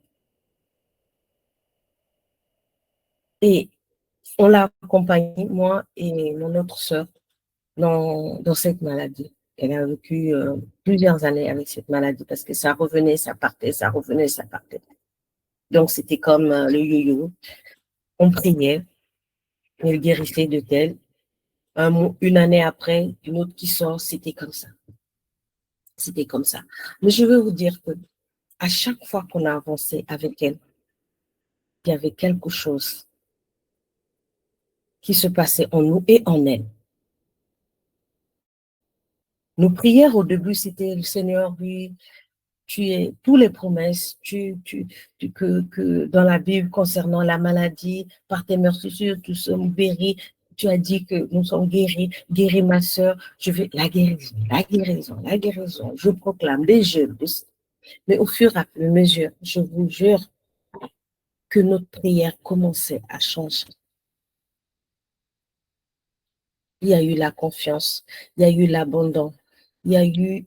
Et on l'a accompagné, moi et mon autre sœur, dans cette maladie. Elle a vécu plusieurs années avec cette maladie parce que ça revenait, ça partait, ça revenait, ça partait. Donc, c'était comme le yo-yo. On priait, elle guérissait de tel. Une année après, une autre qui sort, c'était comme ça. C'était comme ça. Mais je veux vous dire que à chaque fois qu'on a avancé avec elle, il y avait quelque chose qui se passait en nous et en elle. Nos prières au début, c'était le Seigneur, oui, tu es toutes les promesses que dans la Bible concernant la maladie, par tes meurtrissures, nous sommes guéris. Tu as dit que nous sommes guéris. Guéris ma sœur. Je vais la guérison, la guérison, la guérison. Je proclame des jeûnes. Mais au fur et à mesure, je vous jure que notre prière commençait à changer. Il y a eu la confiance, il y a eu l'abondance, il y a eu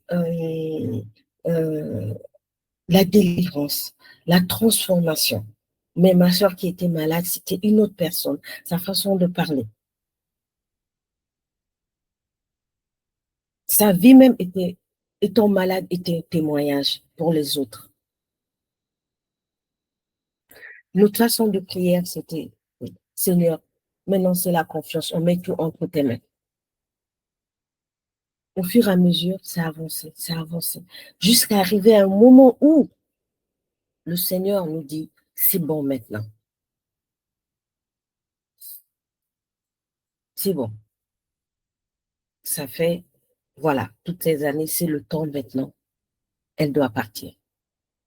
la délivrance, la transformation. Mais ma soeur qui était malade, c'était une autre personne, sa façon de parler. Sa vie même étant malade, était un témoignage pour les autres. Notre façon de prière, c'était, Seigneur, maintenant c'est la confiance, on met tout entre tes mains. Au fur et à mesure, ça a avancé, jusqu'à arriver à un moment où le Seigneur nous dit, c'est bon maintenant. C'est bon. Ça fait, voilà, toutes ces années, c'est le temps maintenant. Elle doit partir.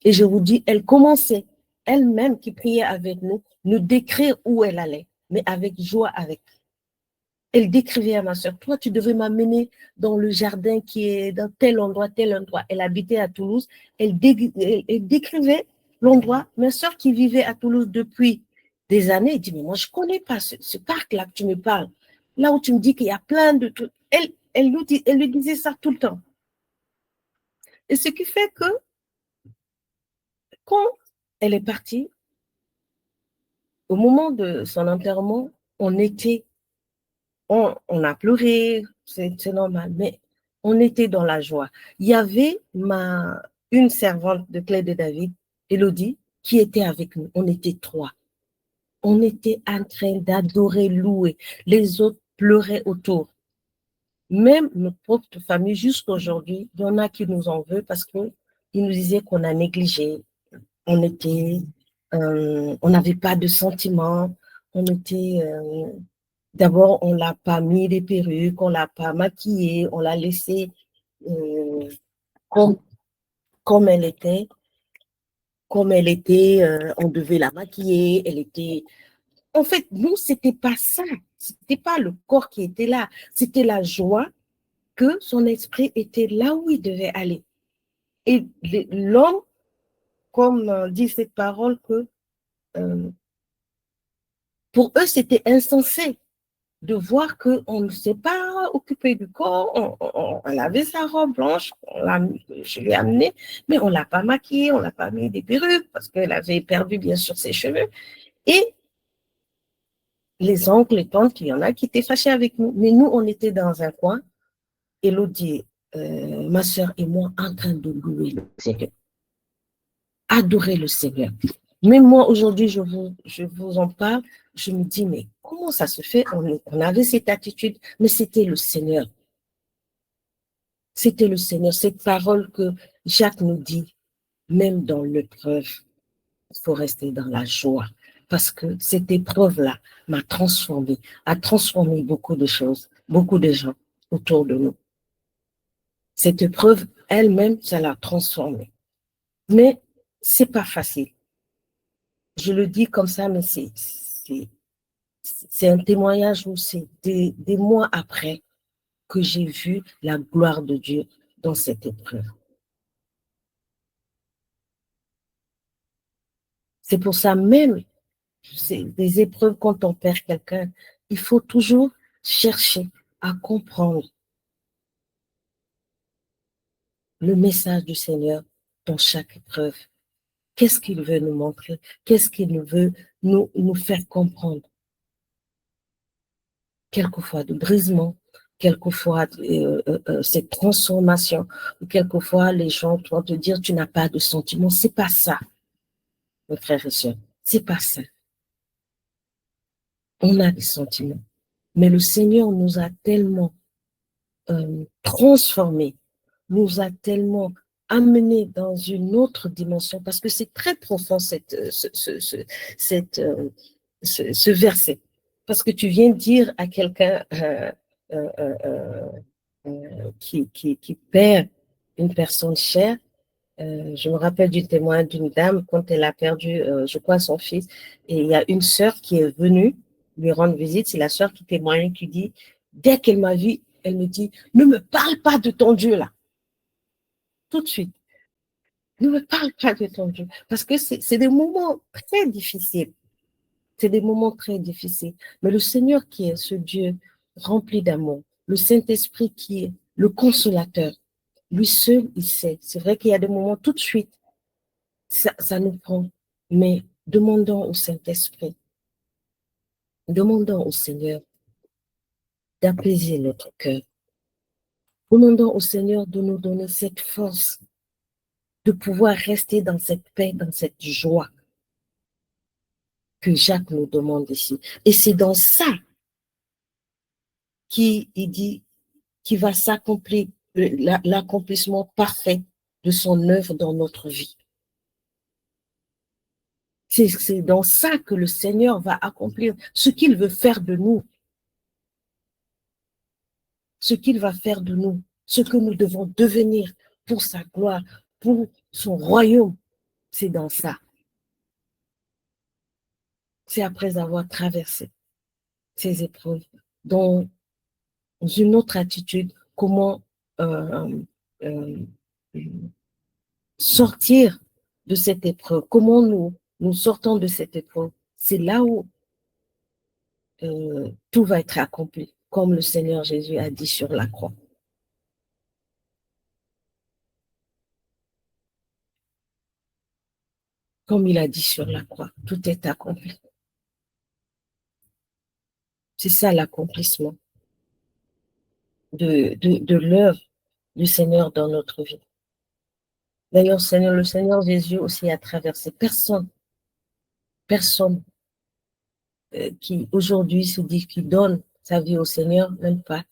Et je vous dis, elle commençait, elle-même qui priait avec nous décrire où elle allait, mais avec joie, avec. Elle décrivait à ma soeur, toi, tu devais m'amener dans le jardin qui est dans tel endroit, tel endroit. Elle habitait à Toulouse. Elle décrivait l'endroit. Ma soeur qui vivait à Toulouse depuis des années, elle dit, mais moi, je ne connais pas ce parc-là que tu me parles. Là où tu me dis qu'il y a plein de trucs. Elle lui disait ça tout le temps. Et ce qui fait que quand elle est partie, au moment de son enterrement, on a pleuré, c'est normal, mais on était dans la joie. Il y avait une servante de Clé de David, Élodie, qui était avec nous. On était trois. On était en train d'adorer, louer. Les autres pleuraient autour. Même notre propre famille, jusqu'à aujourd'hui, il y en a qui nous en veulent parce qu'ils nous disaient qu'on a négligé. On n'avait pas de sentiments. D'abord, on l'a pas mis des perruques, on l'a pas maquillée, on l'a laissée comme, comme elle était. Comme elle était, on devait la maquiller. Elle était. En fait, nous, c'était pas ça. C'était pas le corps qui était là. C'était la joie que son esprit était là où il devait aller. Et l'homme, comme dit cette parole, que pour eux, c'était insensé de voir qu'on ne sait pas occupé du corps, elle avait sa robe blanche, je l'ai amenée, mais on ne l'a pas maquillée, on ne l'a pas mis des perruques parce qu'elle avait perdu bien sûr ses cheveux. Et les oncles, les tantes, il y en a qui étaient fâchés avec nous. Mais nous, on était dans un coin, Elodie, ma soeur et moi, en train de louer le Seigneur, adorer le Seigneur. Même moi, aujourd'hui, je vous en parle, je me dis, mais comment ça se fait? On avait cette attitude, mais c'était le Seigneur. C'était le Seigneur, cette parole que Jacques nous dit, même dans l'épreuve, il faut rester dans la joie. Parce que cette épreuve-là m'a transformé, a transformé beaucoup de choses, beaucoup de gens autour de nous. Cette épreuve, elle-même, ça l'a transformée. Mais c'est pas facile. Je le dis comme ça, mais c'est un témoignage où c'est des mois après que j'ai vu la gloire de Dieu dans cette épreuve. C'est pour ça même, c'est des épreuves quand on perd quelqu'un, il faut toujours chercher à comprendre le message du Seigneur dans chaque épreuve. Qu'est-ce qu'il veut nous montrer? Qu'est-ce qu'il veut nous faire comprendre? Quelquefois de brisement, quelquefois cette transformation, quelquefois les gens vont te dire tu n'as pas de sentiments. C'est pas ça, mes frères et sœurs. C'est pas ça. On a des sentiments. Mais le Seigneur nous a tellement transformés, nous a tellement amenés dans une autre dimension, parce que c'est très profond ce verset. Parce que tu viens dire à quelqu'un qui perd une personne chère, je me rappelle du témoin d'une dame quand elle a perdu, je crois, son fils, et il y a une sœur qui est venue lui rendre visite, c'est la sœur qui témoigne, qui dit, dès qu'elle m'a vu, elle me dit, ne me parle pas de ton Dieu là, tout de suite, ne me parle pas de ton Dieu, parce que c'est des moments très difficiles, c'est des moments très difficiles, mais le Seigneur qui est ce Dieu rempli d'amour, le Saint-Esprit qui est le consolateur, lui seul, il sait. C'est vrai qu'il y a des moments tout de suite, ça nous prend. Mais demandons au Saint-Esprit, demandons au Seigneur d'apaiser notre cœur. Demandons au Seigneur de nous donner cette force de pouvoir rester dans cette paix, dans cette joie que Jacques nous demande ici. Et c'est dans ça qu'il dit qu'il va s'accomplir, l'accomplissement parfait de son œuvre dans notre vie. C'est dans ça que le Seigneur va accomplir ce qu'il veut faire de nous. Ce qu'il va faire de nous, ce que nous devons devenir pour sa gloire, pour son royaume. C'est dans ça. C'est après avoir traversé ces épreuves, dans une autre attitude, comment sortir de cette épreuve, comment nous sortons de cette épreuve. C'est là où tout va être accompli, comme le Seigneur Jésus a dit sur la croix. Comme il a dit sur la croix, tout est accompli. C'est ça l'accomplissement de l'œuvre du Seigneur dans notre vie. D'ailleurs, le Seigneur Jésus aussi a traversé personne qui aujourd'hui se dit qu'il donne sa vie au Seigneur, même pas,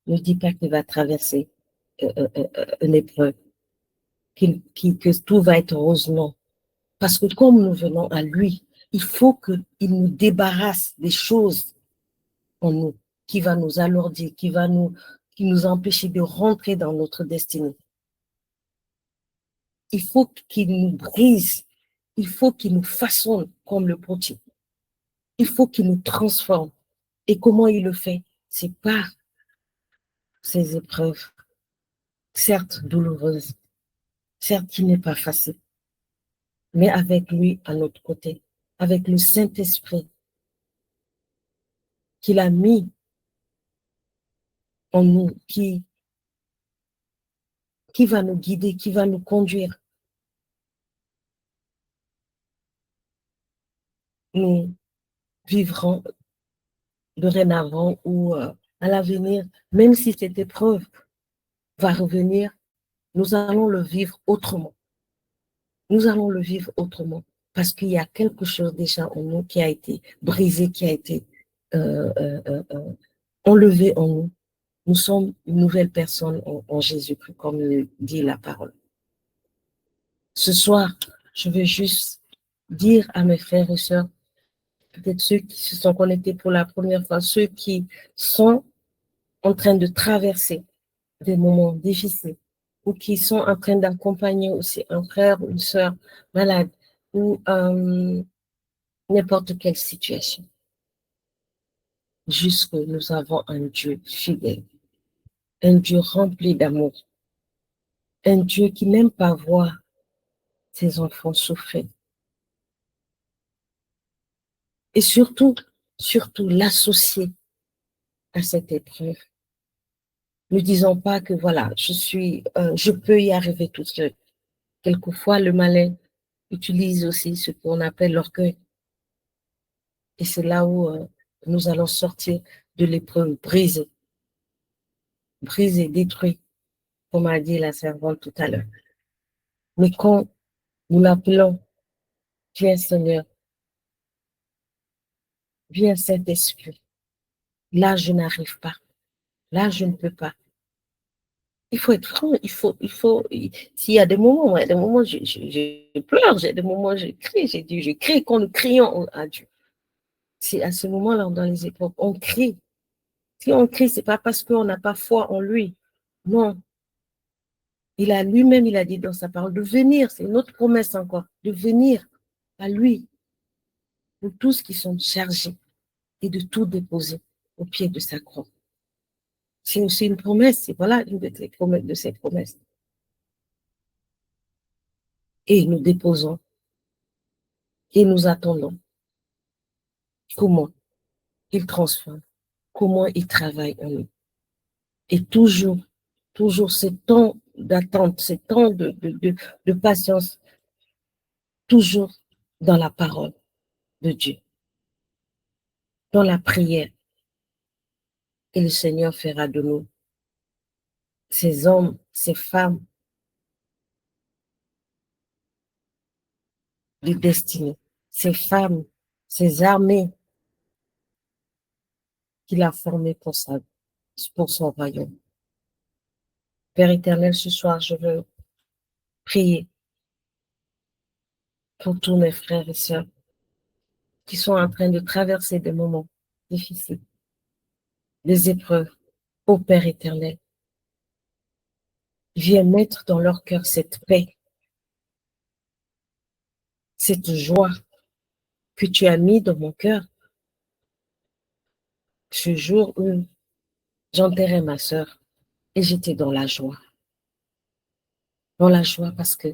ne dit pas qu'il va traverser une épreuve, que tout va être rose, non. Parce que comme nous venons à lui, il faut qu'il nous débarrasse des choses en nous, qui va nous alourdir, qui nous empêcher de rentrer dans notre destinée. Il faut qu'il nous brise, il faut qu'il nous façonne comme le potier. Il faut qu'il nous transforme. Et comment il le fait? C'est par ces épreuves, certes douloureuses, certes qui n'est pas facile, mais avec lui à notre côté, avec le Saint-Esprit qu'il a mis en nous qui va nous guider, qui va nous conduire. Nous vivrons dorénavant ou à l'avenir, même si cette épreuve va revenir, nous allons le vivre autrement. Nous allons le vivre autrement parce qu'il y a quelque chose déjà en nous qui a été brisé, qui a été enlevé en nous. Nous sommes une nouvelle personne en Jésus-Christ, comme le dit la parole. Ce soir, je veux juste dire à mes frères et sœurs, peut-être ceux qui se sont connectés pour la première fois, ceux qui sont en train de traverser des moments difficiles ou qui sont en train d'accompagner aussi un frère ou une sœur malade ou n'importe quelle situation. Juste que nous avons un Dieu fidèle, un Dieu rempli d'amour, un Dieu qui n'aime pas voir ses enfants souffrir. Et surtout l'associer à cette épreuve. Ne disons pas que voilà, je peux y arriver tout seul. Quelquefois, le malin utilise aussi ce qu'on appelle l'orgueil. Et c'est là où nous allons sortir de l'épreuve brisée, détruite, comme a dit la servante tout à l'heure. Mais quand nous l'appelons, viens Seigneur, viens Saint-Esprit, là je n'arrive pas, là je ne peux pas. Il faut être franc, s'il y a des moments, je pleure, j'ai des moments, je crie, je crie quand nous crions à Dieu. C'est à ce moment-là, dans les épreuves, on crie. Si on crie, c'est pas parce qu'on n'a pas foi en lui. Non. Il a lui-même, il a dit dans sa parole de venir, c'est une autre promesse encore, de venir à lui pour tous qui sont chargés et de tout déposer au pied de sa croix. C'est aussi une promesse, et voilà une de ces promesses. Et nous déposons et nous attendons. Comment il transforme, comment il travaille en nous. Et toujours ce temps d'attente, ce temps de patience, toujours dans la parole de Dieu, dans la prière. Et le Seigneur fera de nous ces hommes, ces femmes de destinée, ces femmes, ces armées qu'il a formées pour son royaume. Père éternel, ce soir, je veux prier pour tous mes frères et sœurs qui sont en train de traverser des moments difficiles, des épreuves. Ô Père éternel, viens mettre dans leur cœur cette paix, cette joie que tu as mis dans mon cœur ce jour où j'enterrais ma sœur et j'étais dans la joie. Dans la joie parce que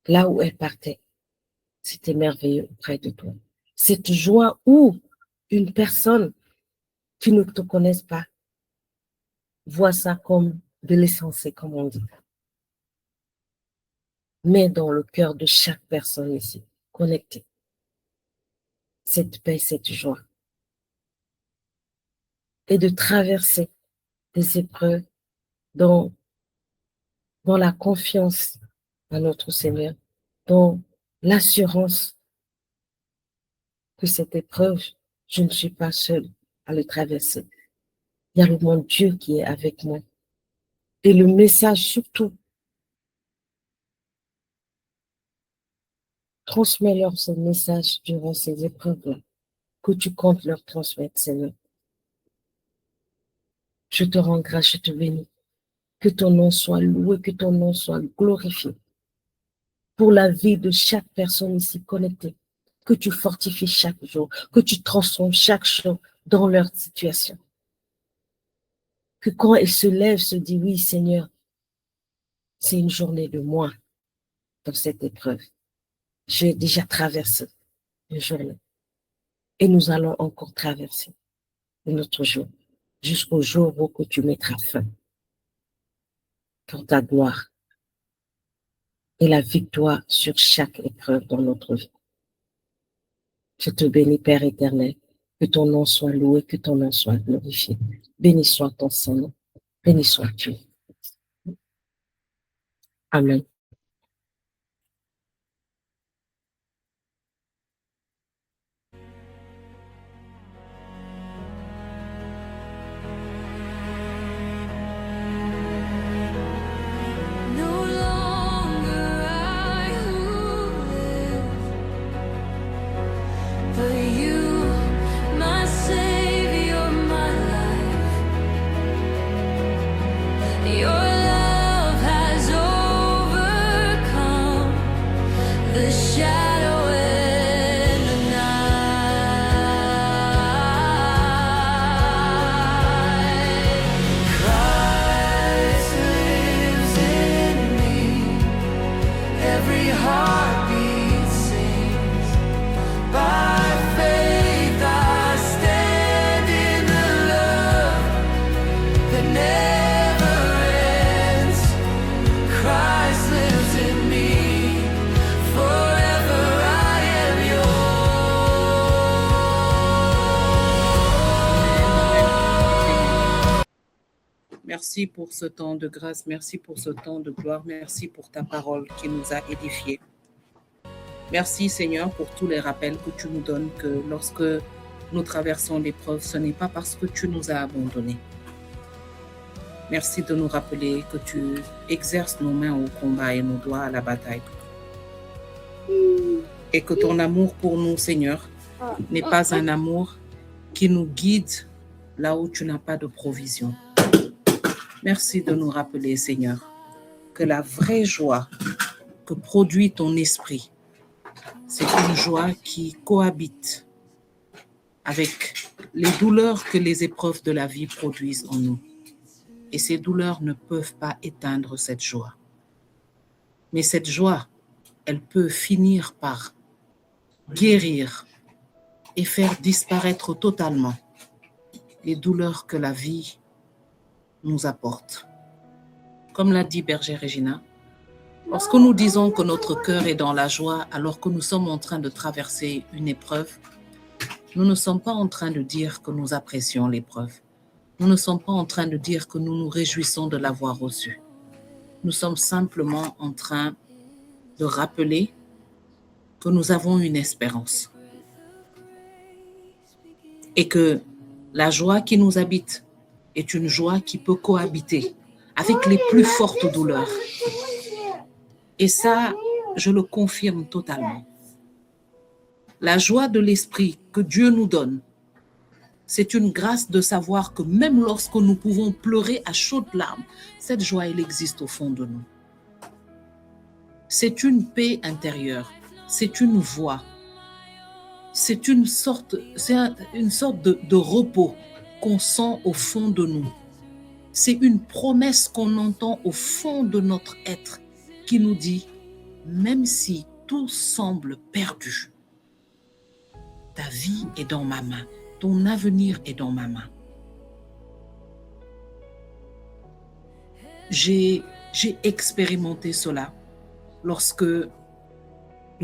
là où elle partait, c'était merveilleux auprès de toi. Cette joie où une personne qui ne te connaisse pas voit ça comme de l'essentiel, comme on dit. Mais dans le cœur de chaque personne ici, connectée, cette paix, cette joie. Et de traverser des épreuves dans la confiance à notre Seigneur, dans l'assurance que cette épreuve, je ne suis pas seule à le traverser. Il y a le mon Dieu qui est avec moi. Et le message surtout, transmets-leur ce message durant ces épreuves-là, que tu comptes leur transmettre, Seigneur. Je te rends grâce, je te bénis. Que ton nom soit loué, que ton nom soit glorifié. Pour la vie de chaque personne ici connectée, que tu fortifies chaque jour, que tu transformes chaque jour dans leur situation. Que quand ils se lèvent, se disent, oui, Seigneur, c'est une journée de moins dans cette épreuve. J'ai déjà traversé une journée et nous allons encore traverser un autre jour. jusqu'au jour où que tu mettras fin pour ta gloire et la victoire sur chaque épreuve dans notre vie. Je te bénis, Père éternel, que ton nom soit loué, que ton nom soit glorifié. Béni soit ton Saint-Nom, béni soit Dieu. Amen. No longer I who live, but you, my Savior, my life. Your love has overcome the shadow and the night. Christ lives in me. Every heartbeat sings. By faith I stand in the love that never ends. Christ lives in me. Forever I am yours. Merci pour ce temps de grâce, merci pour ce temps de gloire, merci pour ta parole qui nous a édifiés. Merci Seigneur pour tous les rappels que tu nous donnes, que lorsque nous traversons l'épreuve, ce n'est pas parce que tu nous as abandonnés. Merci de nous rappeler que tu exerces nos mains au combat et nos doigts à la bataille. Et que ton amour pour nous, Seigneur, n'est pas un amour qui nous guide là où tu n'as pas de provision. Merci de nous rappeler, Seigneur, que la vraie joie que produit ton esprit, c'est une joie qui cohabite avec les douleurs que les épreuves de la vie produisent en nous. Et ces douleurs ne peuvent pas éteindre cette joie. Mais cette joie, elle peut finir par guérir et faire disparaître totalement les douleurs que la vie nous apporte. Comme l'a dit Berger Regina, lorsque nous disons que notre cœur est dans la joie alors que nous sommes en train de traverser une épreuve, nous ne sommes pas en train de dire que nous apprécions l'épreuve. Nous ne sommes pas en train de dire que nous nous réjouissons de l'avoir reçue. Nous sommes simplement en train de rappeler que nous avons une espérance et que la joie qui nous habite est une joie qui peut cohabiter avec les plus fortes douleurs. Et ça, je le confirme totalement. La joie de l'esprit que Dieu nous donne, c'est une grâce de savoir que même lorsque nous pouvons pleurer à chaudes larmes, cette joie, elle existe au fond de nous. C'est une paix intérieure, c'est une voix, c'est une sorte de repos qu'on sent au fond de nous. C'est une promesse qu'on entend au fond de notre être qui nous dit, même si tout semble perdu, ta vie est dans ma main, ton avenir est dans ma main. J'ai expérimenté cela lorsque le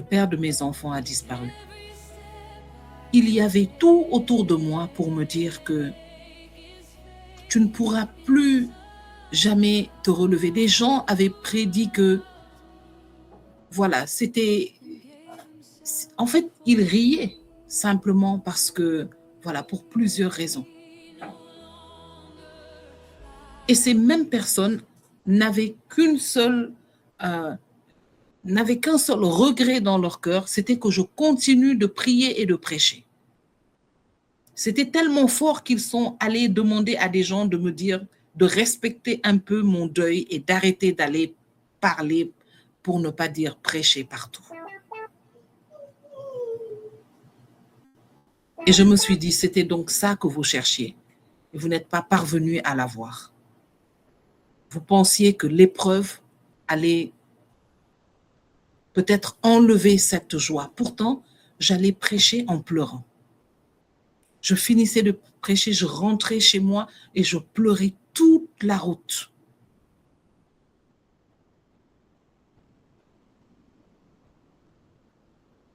père de mes enfants a disparu. Il y avait tout autour de moi pour me dire que tu ne pourras plus jamais te relever. Des gens avaient prédit que, voilà, c'était... En fait, ils riaient simplement parce que, voilà, pour plusieurs raisons. Et ces mêmes personnes n'avaient qu'un seul regret dans leur cœur, c'était que je continue de prier et de prêcher. C'était tellement fort qu'ils sont allés demander à des gens de me dire de respecter un peu mon deuil et d'arrêter d'aller parler, pour ne pas dire prêcher partout. Et je me suis dit, c'était donc ça que vous cherchiez. Et vous n'êtes pas parvenu à l'avoir. Vous pensiez que l'épreuve allait peut-être enlever cette joie. Pourtant, j'allais prêcher en pleurant. Je finissais de prêcher, je rentrais chez moi et je pleurais toute la route.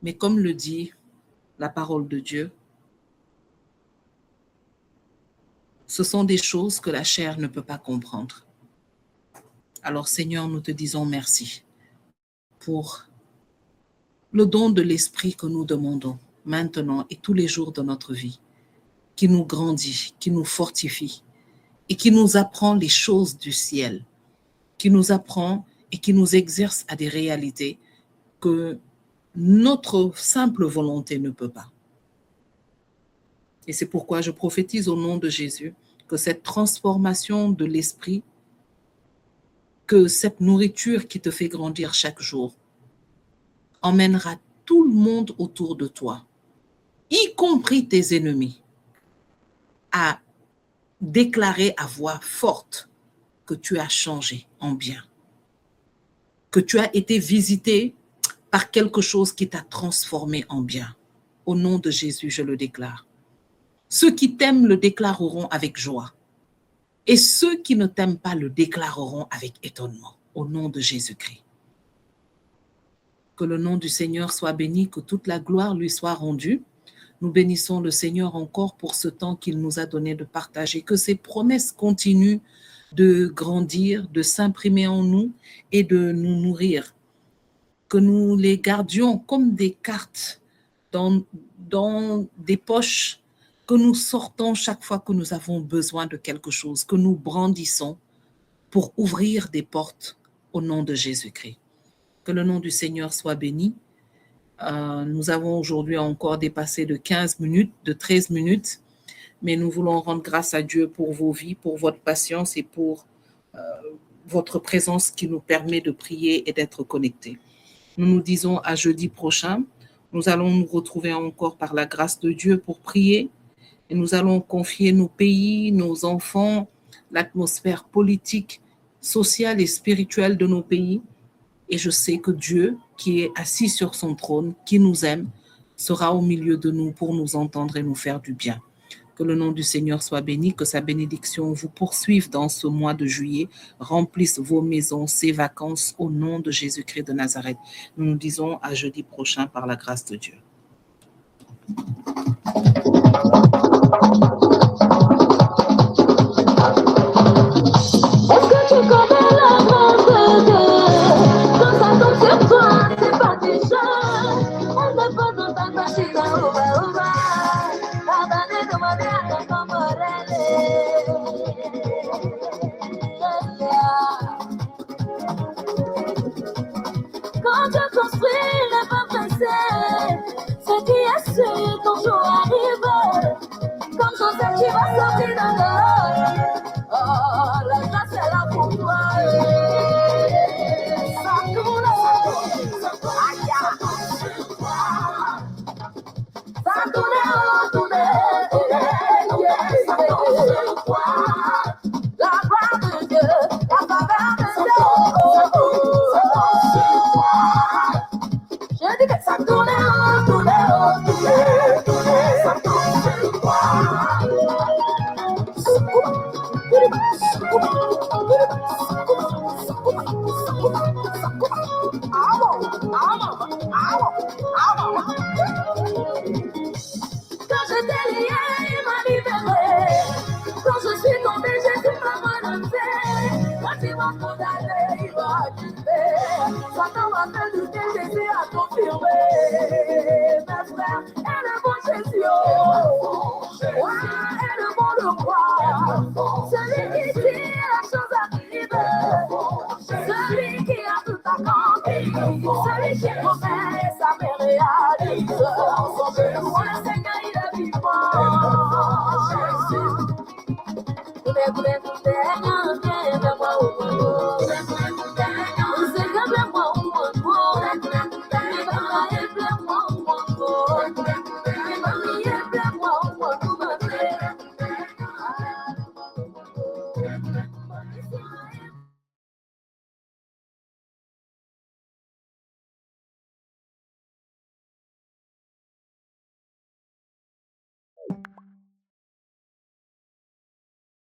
Mais comme le dit la parole de Dieu, ce sont des choses que la chair ne peut pas comprendre. Alors Seigneur, nous te disons merci pour le don de l'esprit que nous demandons maintenant et tous les jours de notre vie, qui nous grandit, qui nous fortifie et qui nous apprend les choses du ciel, qui nous apprend et qui nous exerce à des réalités que notre simple volonté ne peut pas. Et c'est pourquoi je prophétise au nom de Jésus que cette transformation de l'esprit, que cette nourriture qui te fait grandir chaque jour, emmènera tout le monde autour de toi, y compris tes ennemis, à déclarer à voix forte que tu as changé en bien, que tu as été visité par quelque chose qui t'a transformé en bien. Au nom de Jésus, je le déclare. Ceux qui t'aiment le déclareront avec joie. Et ceux qui ne t'aiment pas le déclareront avec étonnement. Au nom de Jésus-Christ. Que le nom du Seigneur soit béni, que toute la gloire lui soit rendue. Nous bénissons le Seigneur encore pour ce temps qu'il nous a donné de partager. Que ses promesses continuent de grandir, de s'imprimer en nous et de nous nourrir. Que nous les gardions comme des cartes dans des poches, que nous sortons chaque fois que nous avons besoin de quelque chose, que nous brandissons pour ouvrir des portes au nom de Jésus-Christ. Que le nom du Seigneur soit béni. Nous avons aujourd'hui encore dépassé de 15 minutes, de 13 minutes, mais nous voulons rendre grâce à Dieu pour vos vies, pour votre patience et pour votre présence qui nous permet de prier et d'être connectés. Nous nous disons à jeudi prochain. Nous allons nous retrouver encore par la grâce de Dieu pour prier et nous allons confier nos pays, nos enfants, l'atmosphère politique, sociale et spirituelle de nos pays. Et je sais que Dieu, qui est assis sur son trône, qui nous aime, sera au milieu de nous pour nous entendre et nous faire du bien. Que le nom du Seigneur soit béni, que sa bénédiction vous poursuive dans ce mois de juillet, remplisse vos maisons, ces vacances, au nom de Jésus-Christ de Nazareth. Nous nous disons à jeudi prochain par la grâce de Dieu. Est-ce que tu connais l'amour de Dieu? Quand ça tombe sur toi, c'est pas déjà. On ne peut pas dans ta machine à oba. Pardonnez de ma mère comme quand Dieu construit le peuple pressé, ce qui est sûr ton jour arrive. Comme Joseph qui va sortir de l'eau. Oh, la grâce est là pour toi. Ça tourne, ça tourne, la gloire de Dieu, la faveur de Dieu. Je dis que ça tourne, ça tourne sur toi. Quand j'étais lié, il m'a libéré. Quand je suis tombé, Jésus m'a relevé. Quand il m'a condamné, il m'a accusé. Satan m'a fait douter, Jésus a confirmé. Mes frères, et le bon Jésus, ouais, et le bon le roi. Celui qui dit la chose arrive. Celui qui a tout accompli. Celui qui promet, ça me réalise. Le Seigneur, il est vivant. Jésus.